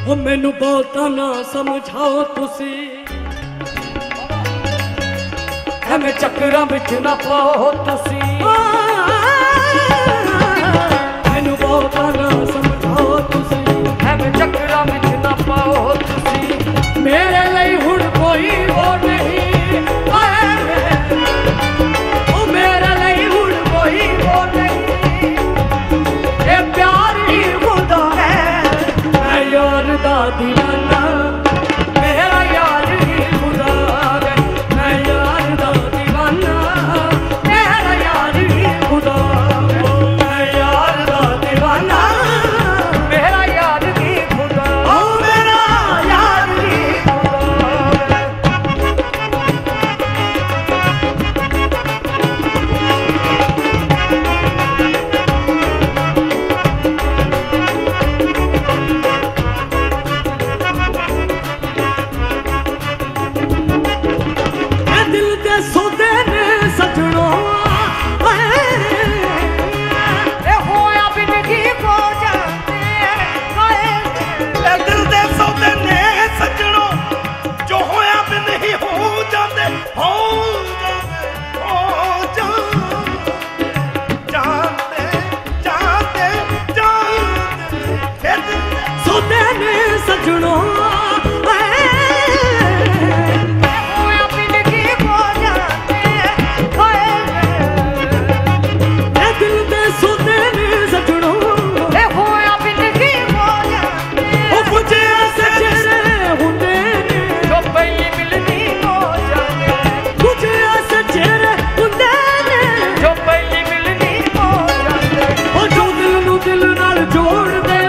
ओ मैनू बहुता ना समझाओ तुसी हमें चक्करां विच ना पाओ तुसी मैनू बहुता ना समझाओ तुसी हमें चक्करां विच ना पाओ तुसी मेरे लिए हुण कोई वो नहीं ओ मेरे लिए हुण कोई वो नहीं ये प्यार ही खुदा है मैं यार दा दीवाना मेरा यार ही खुदा है मैं यार दा दीवाना मेरा यार ही खुदा है मैं यार दा दीवाना मेरा यार ही खुदा ओ मेरा यार ही खुदा दिल दे सौदे ने सजनो होया बिन की हो जाते दिल दे सौदे ने सजनो जो होया बिन ही हो जाते सौदे ने सजनो दिल नाल जोड़ दे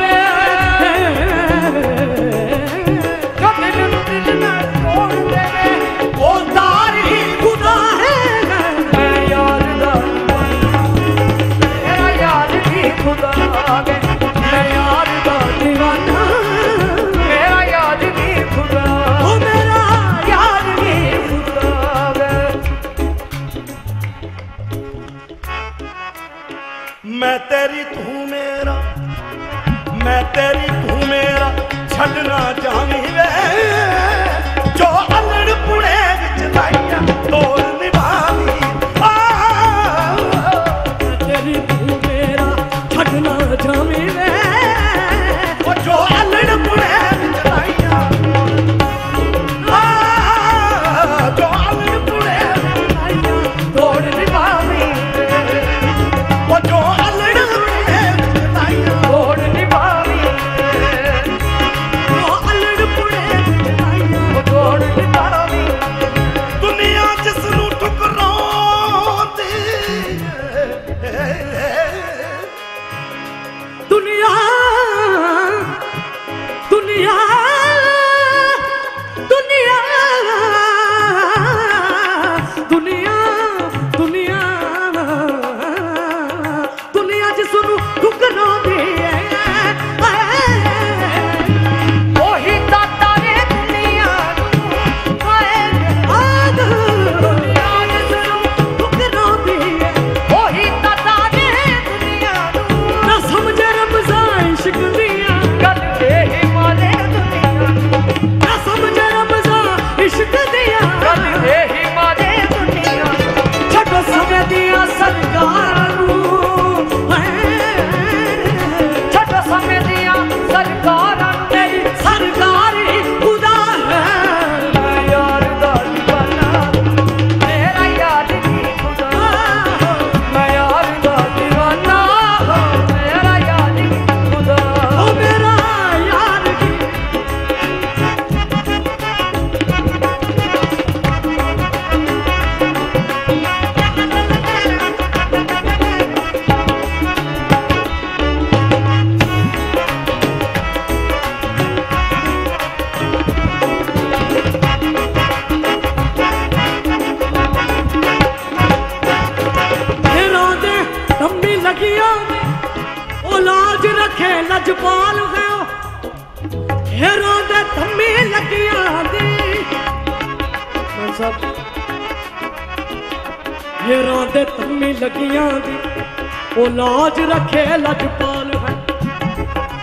छड़ना जावी वे जो अलड़ पुणे विच लाइया तोड़ निभावी तेरी तू मेरा छड़ना जावी वे जो अलड़ पुणे विच लाइया जो अलड़ पुणे विच लाइया तोड़ निभावी जो अलड़ पुणे विच लाइया तोड़ निभावी दुनिया जिसनू ठुकराउंदी दुनिया दुनिया दुनिया दुनिया दुनिया दुनिया जिसनू ठुकराउंदी ओही दाता ने दुनिया दुनिया जिसनू ठुकराउंदी ओही दाता ने दुनिया ना समझे रमज़ान इश्क दिया गल दे ही मारे दुनिया ना समझे रमज़ान इश्क दिया गल दे ही मारे दुनिया छड़ो समय दिया सरकार छट समय दिया सरकार तेरी सरकारी खुदा है मैं यार दा दीवाना मेरा यार की खुदा मैं यार दा दीवाना मेरा यार की खुदा ओ मेरा यार की हेरों दे तम्बी लगियों ओ लाज रखे लजपाल गयो हेरों दे तम्बी लगियों दी सब हेरों दे तम्बी लगियों दी ओ लाज रखे लजपाल है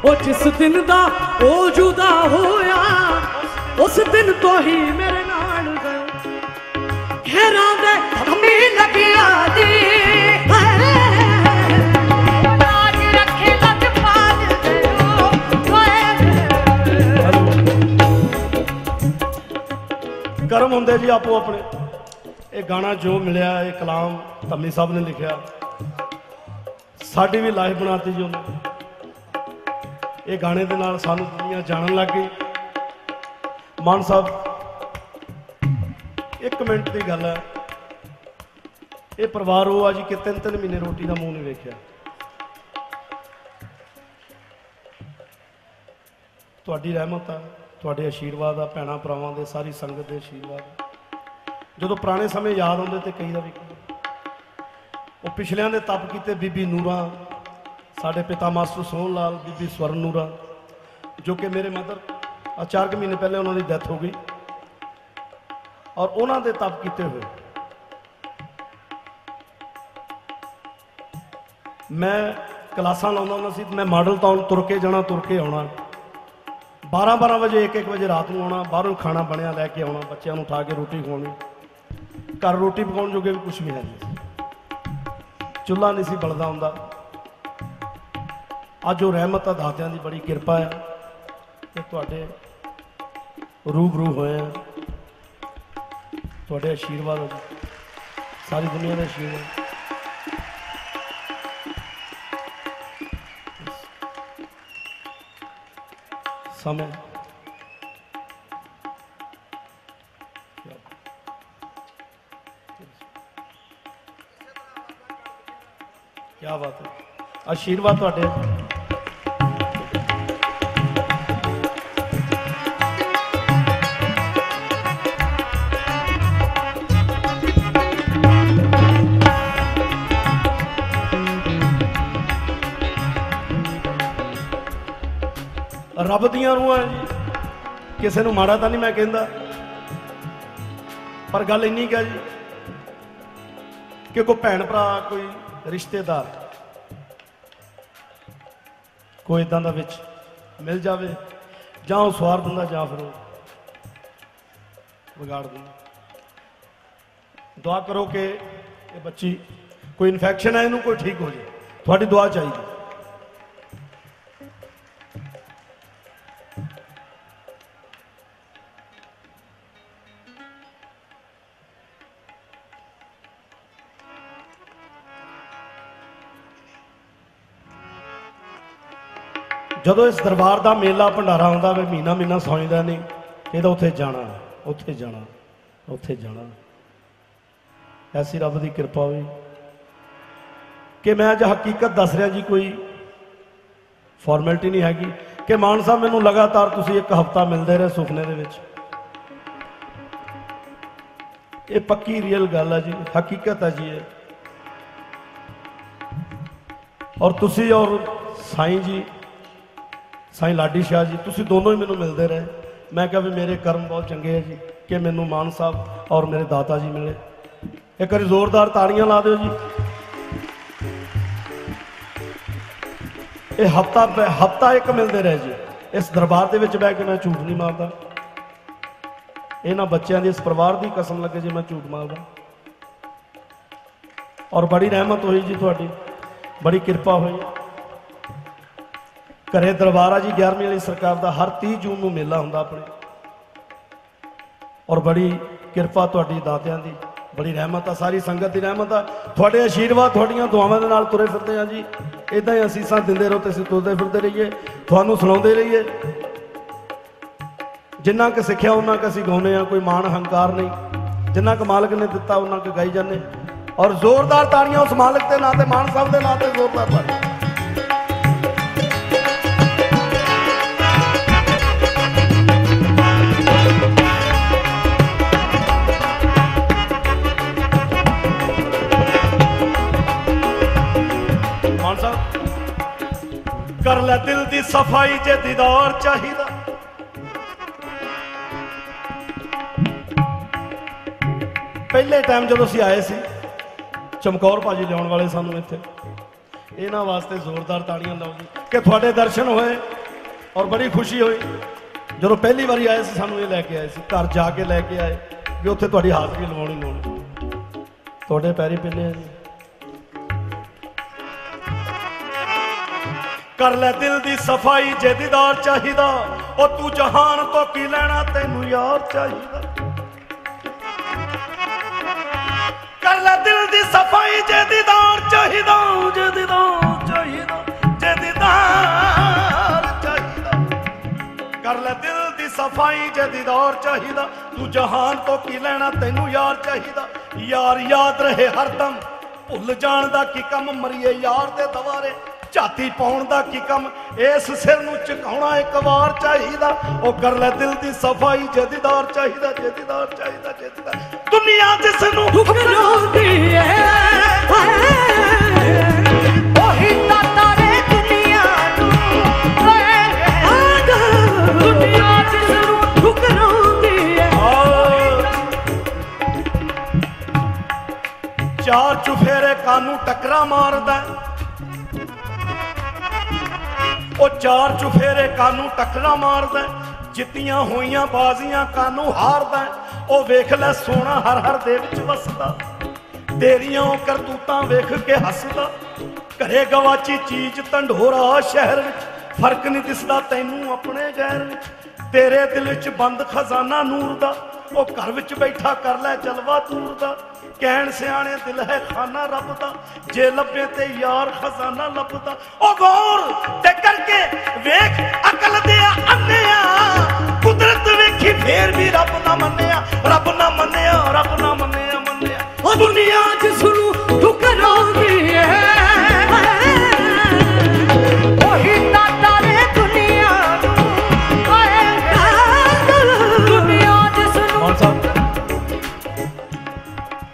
ओ जिस दिन दा ओ जुदा होया उस दिन तो ही मेरे नाल गयो हेरों दे तम्बी लगियों दी लाज रखे लजपाल गयो कर्म हुंदे जी आपो अपने ये गाना जो मिलिया ये कलाम धम्मी साहब ने लिखिया साडी भी लाइफ बनाती जी उन्हें ये गाने दे नाल सानू दुनिया जानन लग गई मान साहब एक मिनट की गल है ये परिवार वो आ जी कि 3-3 महीने रोटी का मुंह नहीं वेख्या तुहाडी रहमत आ तुहाडे आशीर्वाद आ भैणां भरावां दे सारी संगत दे आशीर्वाद जो पुराने समय याद आउंदे ते कई दा भी वो पिछलियां दे तप कीते बीबी नूरा साडे पिता मास्टर सोहन लाल बीबी स्वर्ण नूरा जो कि मेरे मदर 4 महीने पहले उन्होंने डेथ हो गई और उन्होंने तप किए हुए मैं क्लासा लाउंदा हुंदा सी मैं मॉडल टाउन तुर के जाना तुर के आना 12-12 बजे 1-1 बजे रात को आना बाहरों खाना बनया लैके आना बच्चों को उठा के रोटी खवानी घर रोटी पकाने जोगे भी कुछ भी है नहीं चूल्हा नहीं सी बलदा हुंदा अज वो रहमत दातियां की बड़ी किरपा है कि तुहाडे रूबरू होए हैं तुहाडे आशीर्वाद है सारी दुनिया का आशीर्वाद समय क्या बात है आशीर्वाद तुहाडे रब दियां रूहां जी किसी को माड़ा तो नहीं मैं कहता पर गल इन्नी क्या जी कि कोई भैन भरा कोई रिश्तेदार कोई इदां दा विच मिल जावे ਜਾਂ ਉਹ ਸਵਾਰ ਦਿੰਦਾ ਜਾਂ ਫਿਰ ਉਹ ਵਿਗਾੜ ਦਿੰਦਾ। ਦੁਆ ਕਰੋ ਕਿ ਇਹ ਬੱਚੀ ਕੋਈ ਇਨਫੈਕਸ਼ਨ ਹੈ ਇਹਨੂੰ ਕੋਈ ਠੀਕ ਹੋ ਜਾਏ, ਤੁਹਾਡੀ ਦੁਆ ਚਾਹੀਦੀ। ਜਦੋਂ ਇਸ ਦਰਬਾਰ ਦਾ ਮੇਲਾ ਭੰਡਾਰਾ ਆਉਂਦਾ ਵੇ, ਮਹੀਨਾ ਮਹੀਨਾ ਸੌਂਦਾ ਨਹੀਂ, ਇਹਦਾ ਉੱਥੇ ਜਾਣਾ, ਉੱਥੇ ਜਾਣਾ, ਉੱਥੇ ਜਾਣਾ। ਐਸੀ ਰੱਬ ਦੀ ਕਿਰਪਾ ਹੋਈ ਕਿ ਮੈਂ ਅੱਜ ਹਕੀਕਤ ਦੱਸ ਰਿਹਾ ਜੀ, ਕੋਈ ਫਾਰਮੈਲਿਟੀ ਨਹੀਂ ਹੈਗੀ ਕਿ ਮਾਨ ਸਾਹਿਬ ਮੈਨੂੰ ਲਗਾਤਾਰ ਤੁਸੀਂ ਇੱਕ ਹਫ਼ਤਾ ਮਿਲਦੇ ਰਹੇ ਸੁਪਨੇ ਦੇ ਵਿੱਚ। ਇਹ ਪੱਕੀ ਰੀਅਲ ਗੱਲ ਹੈ ਜੀ, ਹਕੀਕਤ ਹੈ ਜੀ ਇਹ। ਔਰ ਤੁਸੀਂ ਔਰ ਸਾਈਂ ਜੀ, ਸਾਈਂ ਲਾਡੀ ਸ਼ਾਹ ਜੀ, ਤੁਸੀਂ ਦੋਨੋਂ ਹੀ ਮੈਨੂੰ ਮਿਲਦੇ ਰਹੇ। ਮੈਂ ਕਿਹਾ ਵੀ ਮੇਰੇ ਕਰਮ ਬਹੁਤ ਚੰਗੇ ਹੈ ਜੀ ਕਿ ਮੈਨੂੰ ਮਾਨ ਸਾਹਿਬ ਔਰ ਮੇਰੇ ਦਾਤਾ ਜੀ ਮਿਲੇ। ਇੱਕ ਵਾਰੀ ਜ਼ੋਰਦਾਰ ਤਾੜੀਆਂ ਲਾ ਦਿਓ ਜੀ। ਇਹ ਹਫਤਾ ਇੱਕ ਮਿਲਦੇ ਰਹੇ ਜੀ ਇਸ ਦਰਬਾਰ ਦੇ ਵਿੱਚ ਬਹਿ ਕੇ। ਮੈਂ ਝੂਠ ਨਹੀਂ ਮਾਰਦਾ, ਇਹਨਾਂ ਬੱਚਿਆਂ ਦੀ, ਇਸ ਪਰਿਵਾਰ ਦੀ ਕਸਮ ਲੱਗੇ ਜੇ ਮੈਂ ਝੂਠ ਮਾਰਦਾ। ਔਰ ਬੜੀ ਰਹਿਮਤ ਹੋਈ ਜੀ ਤੁਹਾਡੀ, ਬੜੀ ਕਿਰਪਾ ਹੋਈ। ਘਰੇ ਦਰਬਾਰ ਆ ਜੀ 11ਵੀਂ ਵਾਲੀ ਸਰਕਾਰ ਦਾ, ਹਰ 30 ਜੂਨ ਨੂੰ ਮੇਲਾ ਹੁੰਦਾ ਆਪਣੇ। ਔਰ ਬੜੀ ਕਿਰਪਾ ਤੁਹਾਡੀ ਦਾਤਿਆਂ ਦੀ, ਬੜੀ ਰਹਿਮਤ ਆ, ਸਾਰੀ ਸੰਗਤ ਦੀ ਰਹਿਮਤ ਆ। ਤੁਹਾਡੇ ਆਸ਼ੀਰਵਾਦ, ਤੁਹਾਡੀਆਂ ਦੁਆਵਾਂ ਦੇ ਨਾਲ ਤੁਰੇ ਫਿਰਦੇ ਆ ਜੀ। ਇਦਾਂ ਹੀ ਅਸੀਸਾਂ ਦਿੰਦੇ ਰਹੋ ਤੇ ਅਸੀਂ ਤੁਰਦੇ ਫਿਰਦੇ ਰਹੀਏ, ਤੁਹਾਨੂੰ ਸੁਣਾਉਂਦੇ ਰਹੀਏ। ਜਿੰਨਾ ਕੁ ਸਿੱਖਿਆ ਉਹਨਾਂ ਕੁ ਅਸੀਂ ਗਾਉਂਦੇ ਆ, ਕੋਈ ਮਾਣ ਹੰਕਾਰ ਨਹੀਂ। ਜਿੰਨਾ ਕੁ ਮਾਲਕ ਨੇ ਦਿੱਤਾ ਉਹਨਾਂ ਕੁ ਗਾਈ ਜਾਂਦੇ। ਔਰ ਜ਼ੋਰਦਾਰ ਤਾੜੀਆਂ ਉਸ ਮਾਲਕ ਦੇ ਨਾਂ ਤੇ, ਮਾਨ ਸਾਹਿਬ ਦੇ ਨਾਂ ਤੇ ਜ਼ੋਰਦਾਰ ਤਾੜੀਆਂ। कर ले दिल दी सफाई जे दीदार चाहिदा। पहले टाइम जब असीं आए सी, चमकौर भाजी लियाउण वाले सानू इत्थे, इन्हां वास्ते जोरदार ताड़ियां लाओ जी कि तुहाडे दर्शन होए। और बड़ी खुशी हुई जदों पहली बारी आए सी, सानू ये लैके आए सी, घर जाके लैके आए कि उत्थे तुहाडी हाज़री लवाउणी लोड़, तुहाडे पैरी पिने जी। कर ले दिल दी सफाई जे दीदार चाहिदा, ओ तू जहान तो की लेना तैनू यार चाहिदा। कर ले दिल दी सफाई जे दीदार चाहिदा, जे दीदार चाहिदा, जे दीदार चाहिदा। कर ले दिल दी सफाई जे दीदार चाहिदा, तू जहान तो की लेना तैनू यार चाहिदा। यार याद रहे हरदम, भुल जान दा की कम, मरीए यार दे दवारे, झाती पाउण दा की कम, इस सिर नूं झुकाउणा एक वार चाहिदा। ओ कर ले दिल दी सफाई जे दीदार चाहिदा, जे दीदार चाहिदा, जे दीदार। दुनिया जिस नूं ठुकराउंदी है ओही दाता रे दुनिया नूं, दुनिया जिस नूं ठुकराउंदी है। चार चुफेरे कानू टकरा मारदा, ओ चार चुफेरे कानू टकरा मारदा। जित्तियां होइयां बाजियां कानू हारदा। ओ वेख लै सोना हर हर दे विच वसदा, तेरियां करतूतां वेख के हसदा। घरे गवाची चीज ढंढोरा शहर विच, फर्क नहीं दिसदा तैनू अपने गैर विच। तेरे दिल विच बंद खजाना नूर दा, ओ घर विच बैठा कर लै जलवा दूर दा। कहण सियाणे दिल है खाना रब दा, जे लभे ते यार खजाना लभदा। ओ गौर ते करके वेख अकल दे अन्निया, कुदरत वेखी फेर भी रब ना मन्निया, रब ना मन्निया, रब ना मन्निया, मन्निया। ओ दुनिया जिस नूं ठुकराउंदी है, ओही दाता रे दुनिया नूं, दुनिया जिस नूं। मान साहब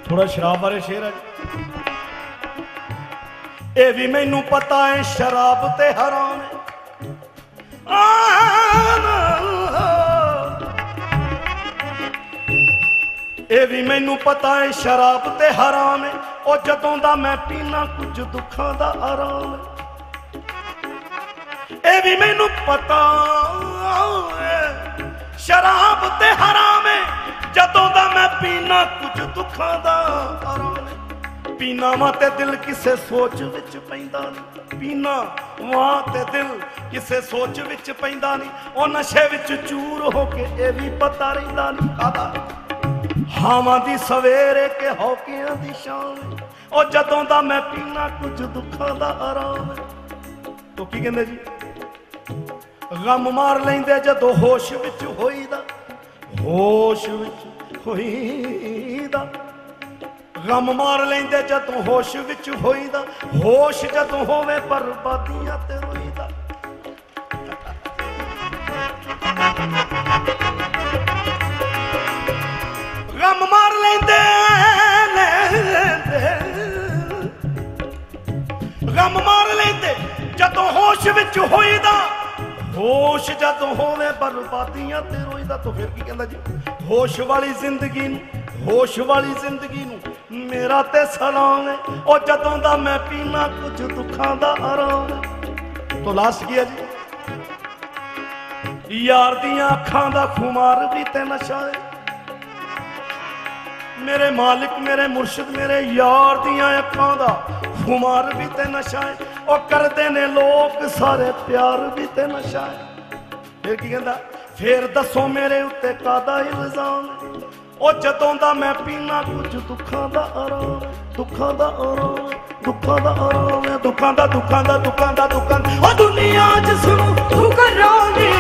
थोड़ा शराब बारे शेर है। ये भी मैनू पता है शराब ते हराम है। ये भी मैनू पता है शराब ते हराम है, और जदों दा मैं पीना कुछ दुखां दा आराम है। ये भी मैनू पता है शराब ते हराम है जदों दा मैं पीना कुछ दुखां दा आराम है पीना वां ते दिल किसे सोच विच पैंदा नहीं पीना वां ते दिल किसे सोच विच पैंदा नहीं ओ नशे विच चूर हो के ये भी पता रहिंदा नहीं कादा हावां दी सवेरे के हौकियां दी शाम ओ जदों दा मैं पीना कुछ दुखां दा आराम है तो की कहंदे जी गम मार लेंदे जदों होश विच होईदा होश विच होईदा गम मार लेंदे जदों होश विच होईदा होश जदों होवे बर्बादियां ते रोईदा गम मार लेंदे गम मार लेंदे जदों होश विच होईदा होश जदों होवे बर्बादियां ते रोईदा तो फिर की कहंदा जी होश वाली जिंदगी नू मेरा ते सलाम है ओ जदों दा मैं पीना कुछ दुखां दा आराम है तो लास्ट की है जी यार दियां अखां दा खुमार भी ते नशा है मेरे मालिक मेरे मुर्शिद मेरे यार दियां अखां दा खुमार भी ते नशा है ओ करदे ने लोग सारे प्यार भी ते नशा है फिर की कहंदा फिर दसो मेरे उत्ते कादा इल्जाम है ओ जदों दा मैं पीना कुछ दुखां दा आराम दुखां दा आराम दुखां दा आराम दुखां दा ओ दुनिया च सुनो तू करोगी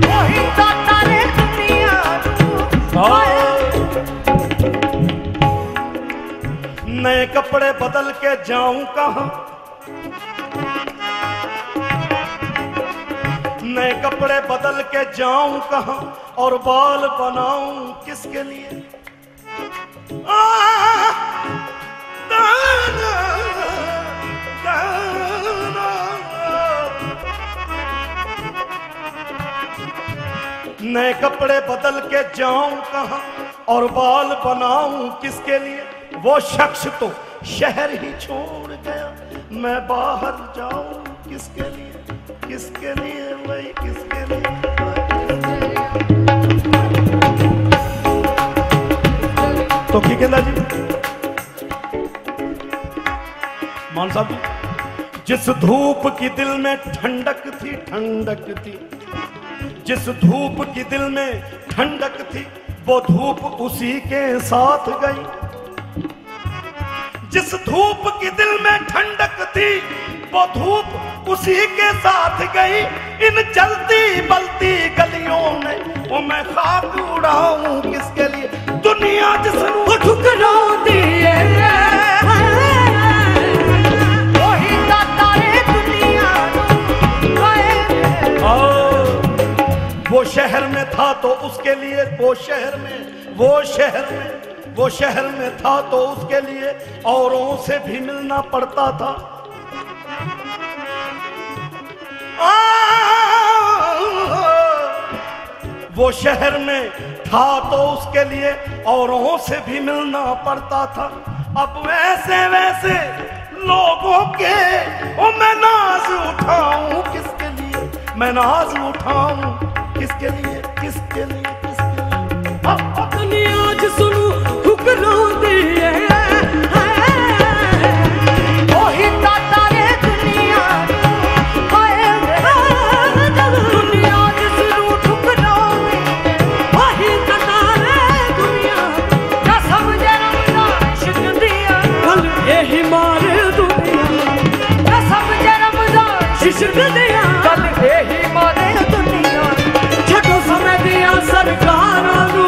वही दाता रे दुनिया नए कपड़े बदल के जाऊं कहां नए कपड़े बदल के जाऊं कहां और बाल बनाऊं किसके लिए नए कपड़े बदल के जाऊं कहां और बाल बनाऊं किसके लिए वो शख्स तो शहर ही छोड़ गया मैं बाहर जाऊं किसके लिए भाई किसके लिए तो की कहना जी मान साहब जी जिस धूप की दिल में ठंडक थी जिस धूप की दिल में ठंडक थी वो धूप उसी के साथ गई जिस धूप की दिल में ठंडक थी वो धूप उसी के साथ गई इन जलती बलती गलियों में वो मैं खाक उड़ाऊं किसके लिए दुनिया जिसनू ठुकराती है वही दाता रे दुनिया वो शहर में था तो उसके लिए वो शहर में था तो उसके लिए औरों से भी मिलना पड़ता था वो शहर में था तो उसके लिए औरों से भी मिलना पड़ता था अब वैसे लोगों के ओ मैं नाज उठाऊं किसके लिए मैं नाज उठाऊं किसके लिए दुनिया च सुनू ठुकराती है वही दाता रे दुनिया दुनिया च सुनू ठुकराती वही दाता रे दुनिया ना समझे ना इश्क दिया कल यही मारे दुनिया ना समझे रमजान इश्क दिया कल यही मारे दुनिया छठो समय दिया सरकारां नू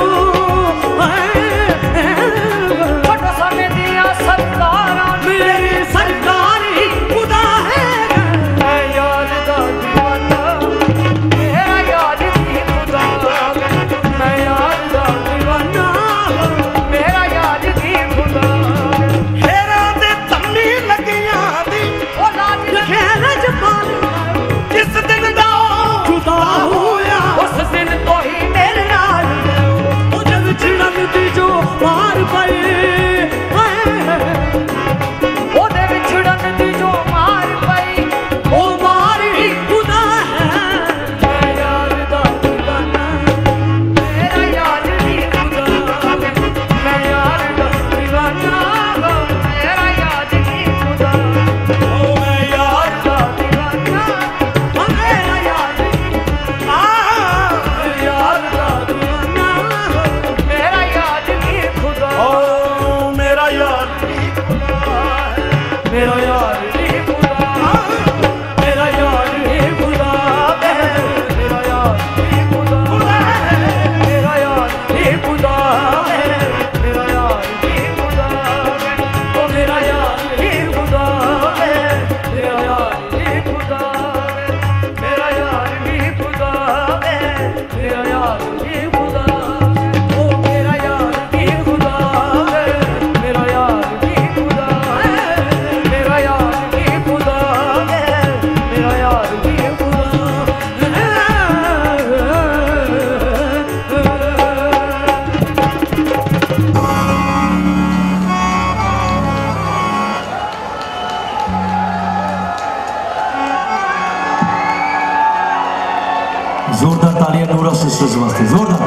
जोरदार तालियां नूरा सिस्टर्स वास्ते, जोरदार।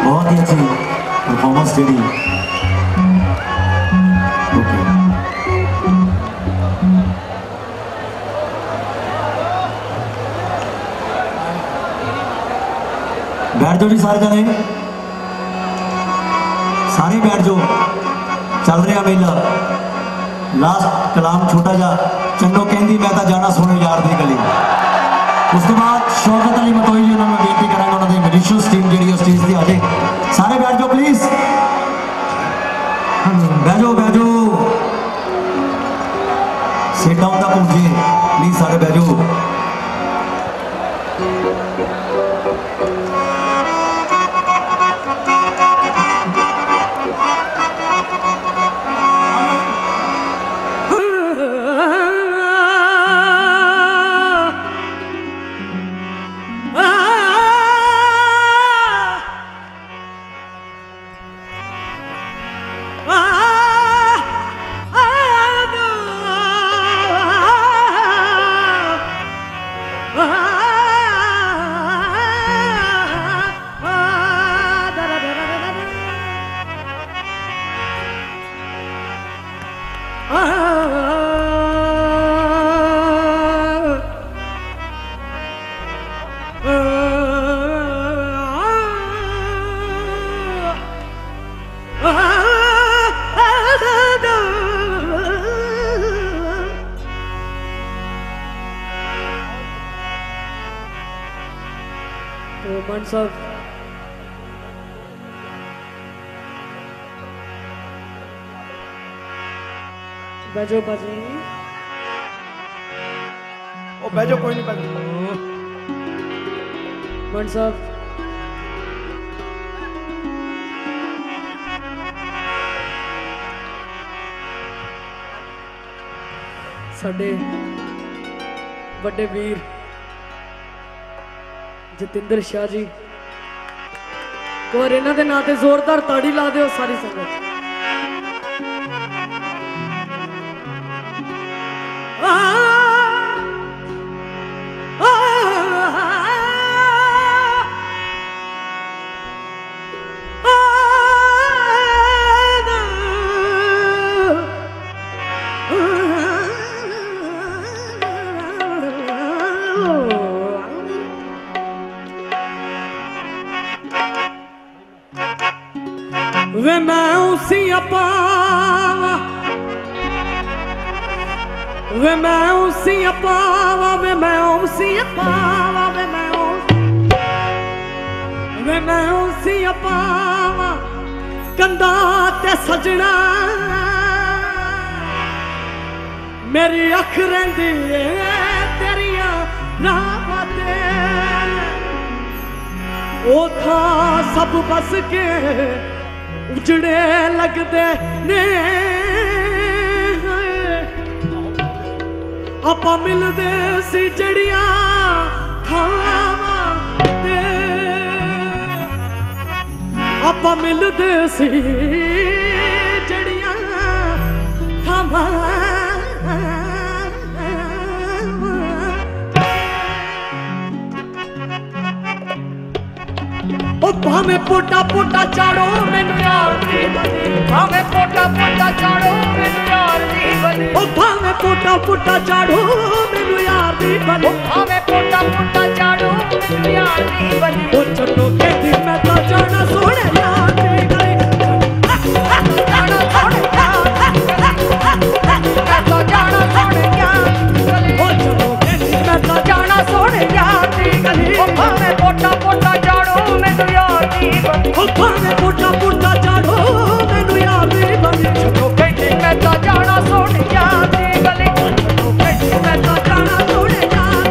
बहुत ही अच्छी परफॉर्मेंस जी। बैठ जाओ जी सारे जने, सारे बैठ जाओ। चल रहा मेला, लास्ट कलाम छोटा जा। चन्नो कहती मैं तो जाना सोने यार दी गली। उस तो बाद शौकत अली मतोई जी उन्होंने बेनती करांगा, उन्होंने म्यूजिशियंस टीम जी स्टेज पर आ जाए। सारे बैठ जाओ प्लीज, बैठो बैठो, सिट डाउन तक पहुंचे प्लीज, सारे बैठो। मान साहब, बैठो बाजी। ओ बैठो, कोई नहीं बैठो। मान साहब, साडे बड़े वीर जतिंदर शाह जी, और इन्हों के नाम से जोरदार ताड़ी ला दो सारी संगत। वे मैं उसी अपावा, वे मैं उसी अपावा, वे मैं उसी अपावा, वे मैं उसी अपावा, कंधा ते सजना मेरी अख रहिंदी तेरिया राहां ते, ओ था सब बस के उजड़े लगदे ने, आपां मिलदे सी जड़ियां थावां ते, आपां मिलदे सी जड़ियां थावां। भावे पोटा पोटा चाड़ो मैनू यार दी बनी, भावे पोटा पोटा चाड़ो मैनू यार दी बनी, ओ भावे पोटा पोटा चाड़ो मैनू यार दी बनी, भावे पोटा पोटा चाड़ो मैनू यार दी बनी, ओ चट्टो कहती मैं तो जाना सोने यार दी गली, जाना सोने यार दी गली, मैं तो जाना सोने यार दी गली, ओ चट्टो कहती मैं तो जाना सोने यार दी गली, ओ भावे पोटा पोटा चाड़ो मैनू यार दी बनी, ओ भावे पोटा पोटा चाड़ो मैनू यार दी बनी, चट्टो कहती मैं तो जाना सोने यार दी गली, चट्टो कहती मैं तो जाना सोने यार,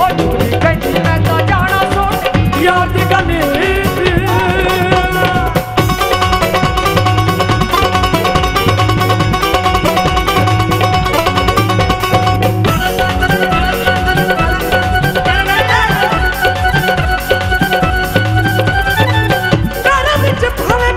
ओ चूड़ी कहती मैं तो जाना सोने यार दी गली। भावे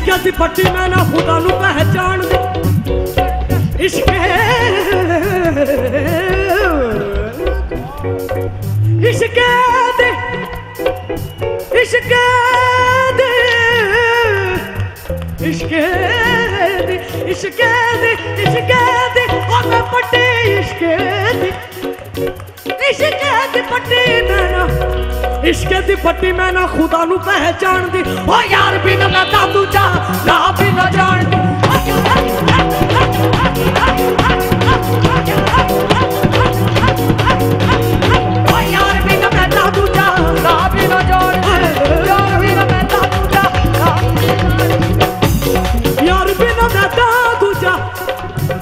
इश्क दी पट्टी मैं ना खुदा नू पहचान दी इश्क इश्क दे इश्क दे इश्क दे इश्क दे इश्क दे और मैं पट्टी इश्क दी पट्टी मैं ना इश्क दी पट्टी मैं ना खुदा नू पहचान दी ओ यार बिना मैं ता दूजा ना भी ना जान दी ओ यार बिना मैं ता दूजा ना भी ना जान यार बिना मैं ता दूजा यार बिना मैं ता दूजा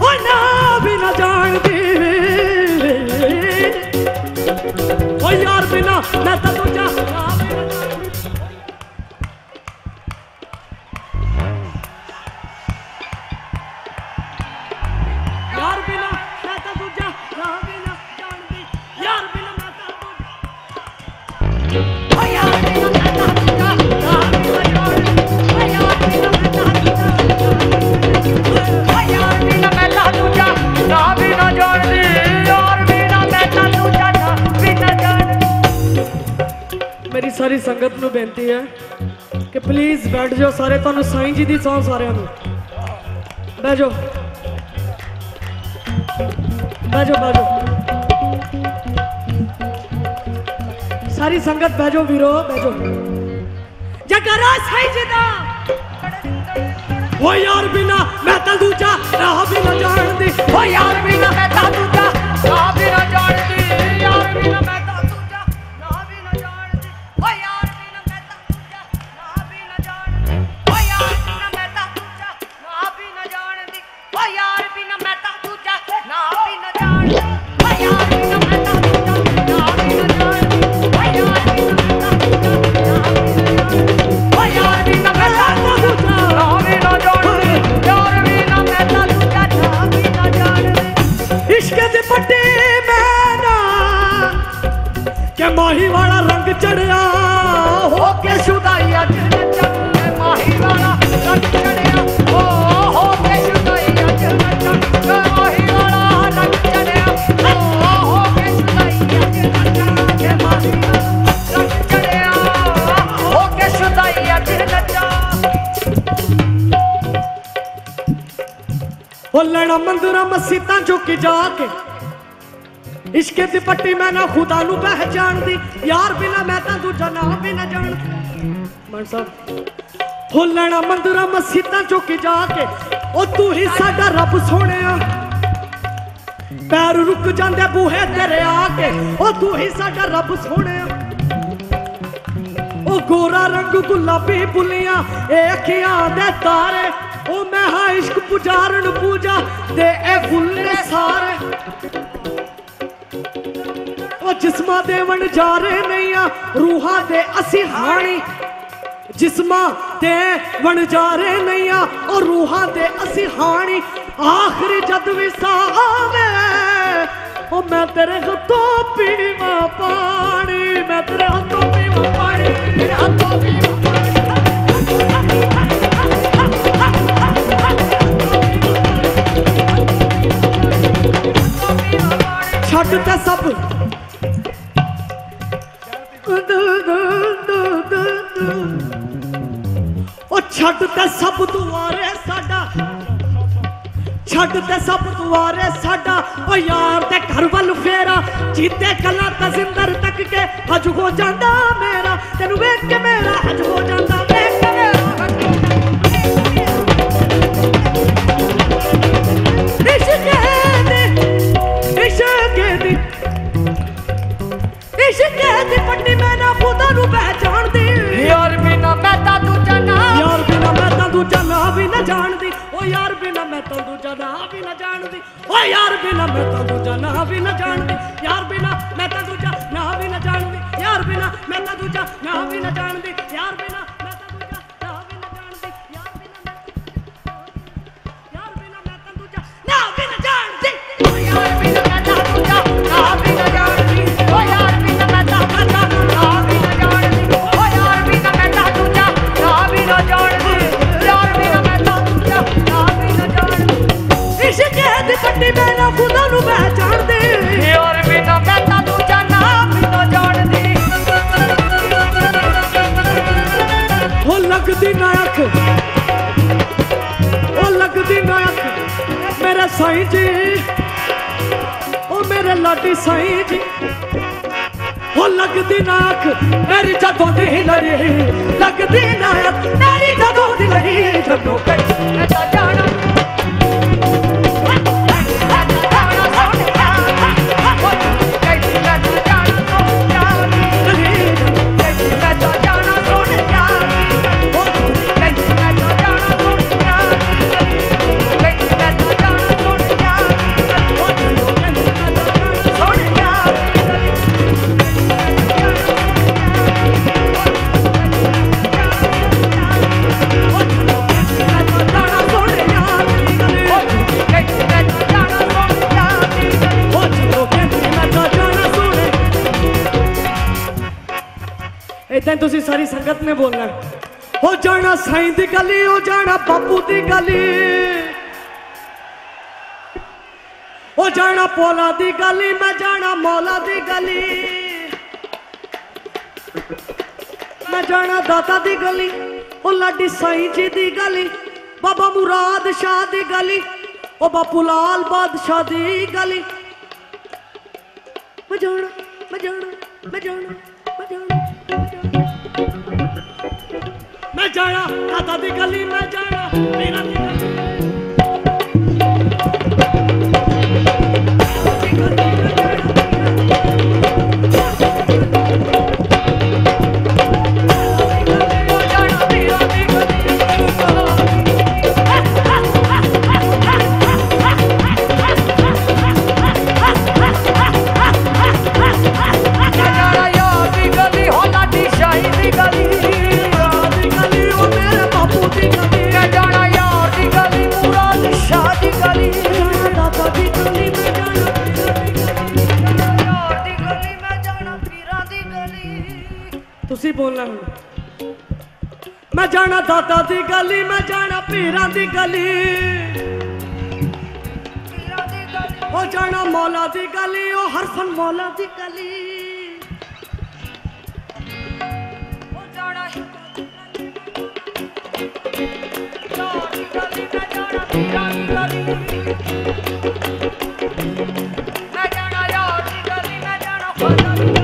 ओ ना भी ना जान दी ओ यार बिना मैं तो दूजा यार बिना मैं तो दूजा ना बिना जान दी यार बिना मैं तो ओ यार बिना मैं तो दूजा ना बिना जान दी ओ यार बिना मैं तो दूजा ओ यार बिना मैं तो दूजा ना बिना जान दी यार बिना मैं तो दूजा ना बिना जान मेरी सारी संगत नू बेनती है कि प्लीज बैठ जाओ सारे तुहानू साईं जी दी सौं सारिਆਂ ਨੂੰ बैठ जाओ बैठ जाओ बैठ जाओ सारी संगत बैठ जाओ वीरो बैठ जाओ जगरा साईं जी दा ओ यार बिना मैं ता दूजा ना भी ना जान दी ओ यार बिना मैं ता दूजा ना भी ना जान दी यार बिना मैं ता दूजा ना भी ना जान दी ओ यार बिना मैं ता दूजा ना भी ना जान दी ओ यार बिना मैं ता दूजा ना भी ना जान दी ओ यार बिना मैं ता दूजा ना भी ना जान दी ओ यार बिना मैं ता दूजा ना भी ना जान दी ओ यार बिना मैं ता दूजा ना भी ना जान दी ओ यार बिना मैं ता दूजा ना भी ना जान दी यार बिना मैं ता दूजा ना भी ना जान दी इश्क दी पट्टी मैं ना के माही वाला रंग चढ़िया हो के शुदाई अज नचन माही वाला रंग चढ़िया हो के शुदाई अज नचन माही वाला रंग चढ़िया हो के शुदाई अज नचन माही वाला रंग चढ़िया हो के शुदाई अज नचन ओ लेना मंदिर मसीता चुक जाके इश्क दी पट्टी मैं ना खुदा नू पहचान दी यार बिना मैं ता दूजा ना भी ना जान मान साहब हो लेना मंदिर मसीता चुक जाके ओ तू ही साडा रब सोहणिया पैर रुक जांदे बूहे तेरे आके ओ तू ही साडा रब सोहणिया ओ गोरा रंग गुलाबी बुलियां ए अखियां दे तारे ओ मैं हां इश्क पुजारन पूजा दे ए फुल्ले सारे ओ जिस्मा दे वणजारे नहीं आ रूहां दे असी हाणी जिस्मा दे वणजारे नहीं आ ओ रूहां दे असी हाणी आखिरी जद विसाल आवे ओ मैं तेरे हथों पीवा पानी मैं तेरे हथों पीवा पानी तेरे हथों पीवा छट ते सब ओ छट ते सब दुआरे साडा छट ते सब दुआरे साडा ओ यार ते घर वल फेरा जीते कला तजिंदर तक के हज हो जांदा मेरा तेनू वेख के मेरा हज हो जांदा वेख के मेरा इश्क दी पट्टी मैं ना खुदा नू पहचान दी यार बिना मैं ता दूजा ना यार बिना मैं ता दूजा ना भी ना जान दी ओ यार बिना मैं ता दूजा ना भी ना जान दी ओ यार बिना मैं ता दूजा ना भी ना जान दी यार बिना मैं ता दूजा ना भी ना जान दी यार बिना मैं ता दूजा ना भी ना जान दी यार बिना मैं ता दूजा ना भी ना जान दी यार बिना मैं ता दूजा ना भी ना जान दी ओ यार बिना मैं ता दूजा ना भी ना जान दी ओ यार बिना मैं ता दूजा ना भी ना जान दी ओ यार बिना मैं ता दूजा ना भी ना जान दी यार ओ लगदी ना अख मेरे साईं जी, ओ मेरे लाडी साईं जी, ओ लगदी ना अख मेरी जदों दी लड़ी, लगदी ना अख मेरी जदों दी लड़ी, जदों मैं जाना इतने तुसी सारी संगत ने बोलना, हो जाना साईं दी गली, हो जाना बापू दी गली, हो जाना पोला दी गली, मैं जाना मौला दी गली, मैं जाना दाता दी गली, ओ लाडी साईं जी दी गली, बाबा मुराद शाह दी गली, ओ बापू लाल बादशाह दी गली, मैं जाना मैं जाना मैं जाना मैं जाना मैं जाना दादा दी गली, मैं जाना मेरा दी गली, तुसी बोलना हूं। मैं जाना दादा दी गली, मैं जाना पीरां दी गली, हो जाना मौला दी गली, ओ हरफन मौला दी गली, हो जाना मैं जाना पीरां दी गली, मैं जाना यार दी गली, मैं जाना ख्वाजा दी गली।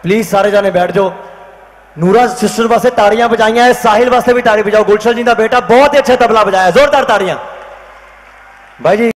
प्लीज सारे जाने बैठ जाओ। नूरा सिस्टर वास्ते ताड़ियां बजाइयां है, साहिल वास्ते भी ताड़ी बजाओ। गुलशन जी का बेटा बहुत ही अच्छा तबला बजाया, जोरदार ताड़ियां भाई जी।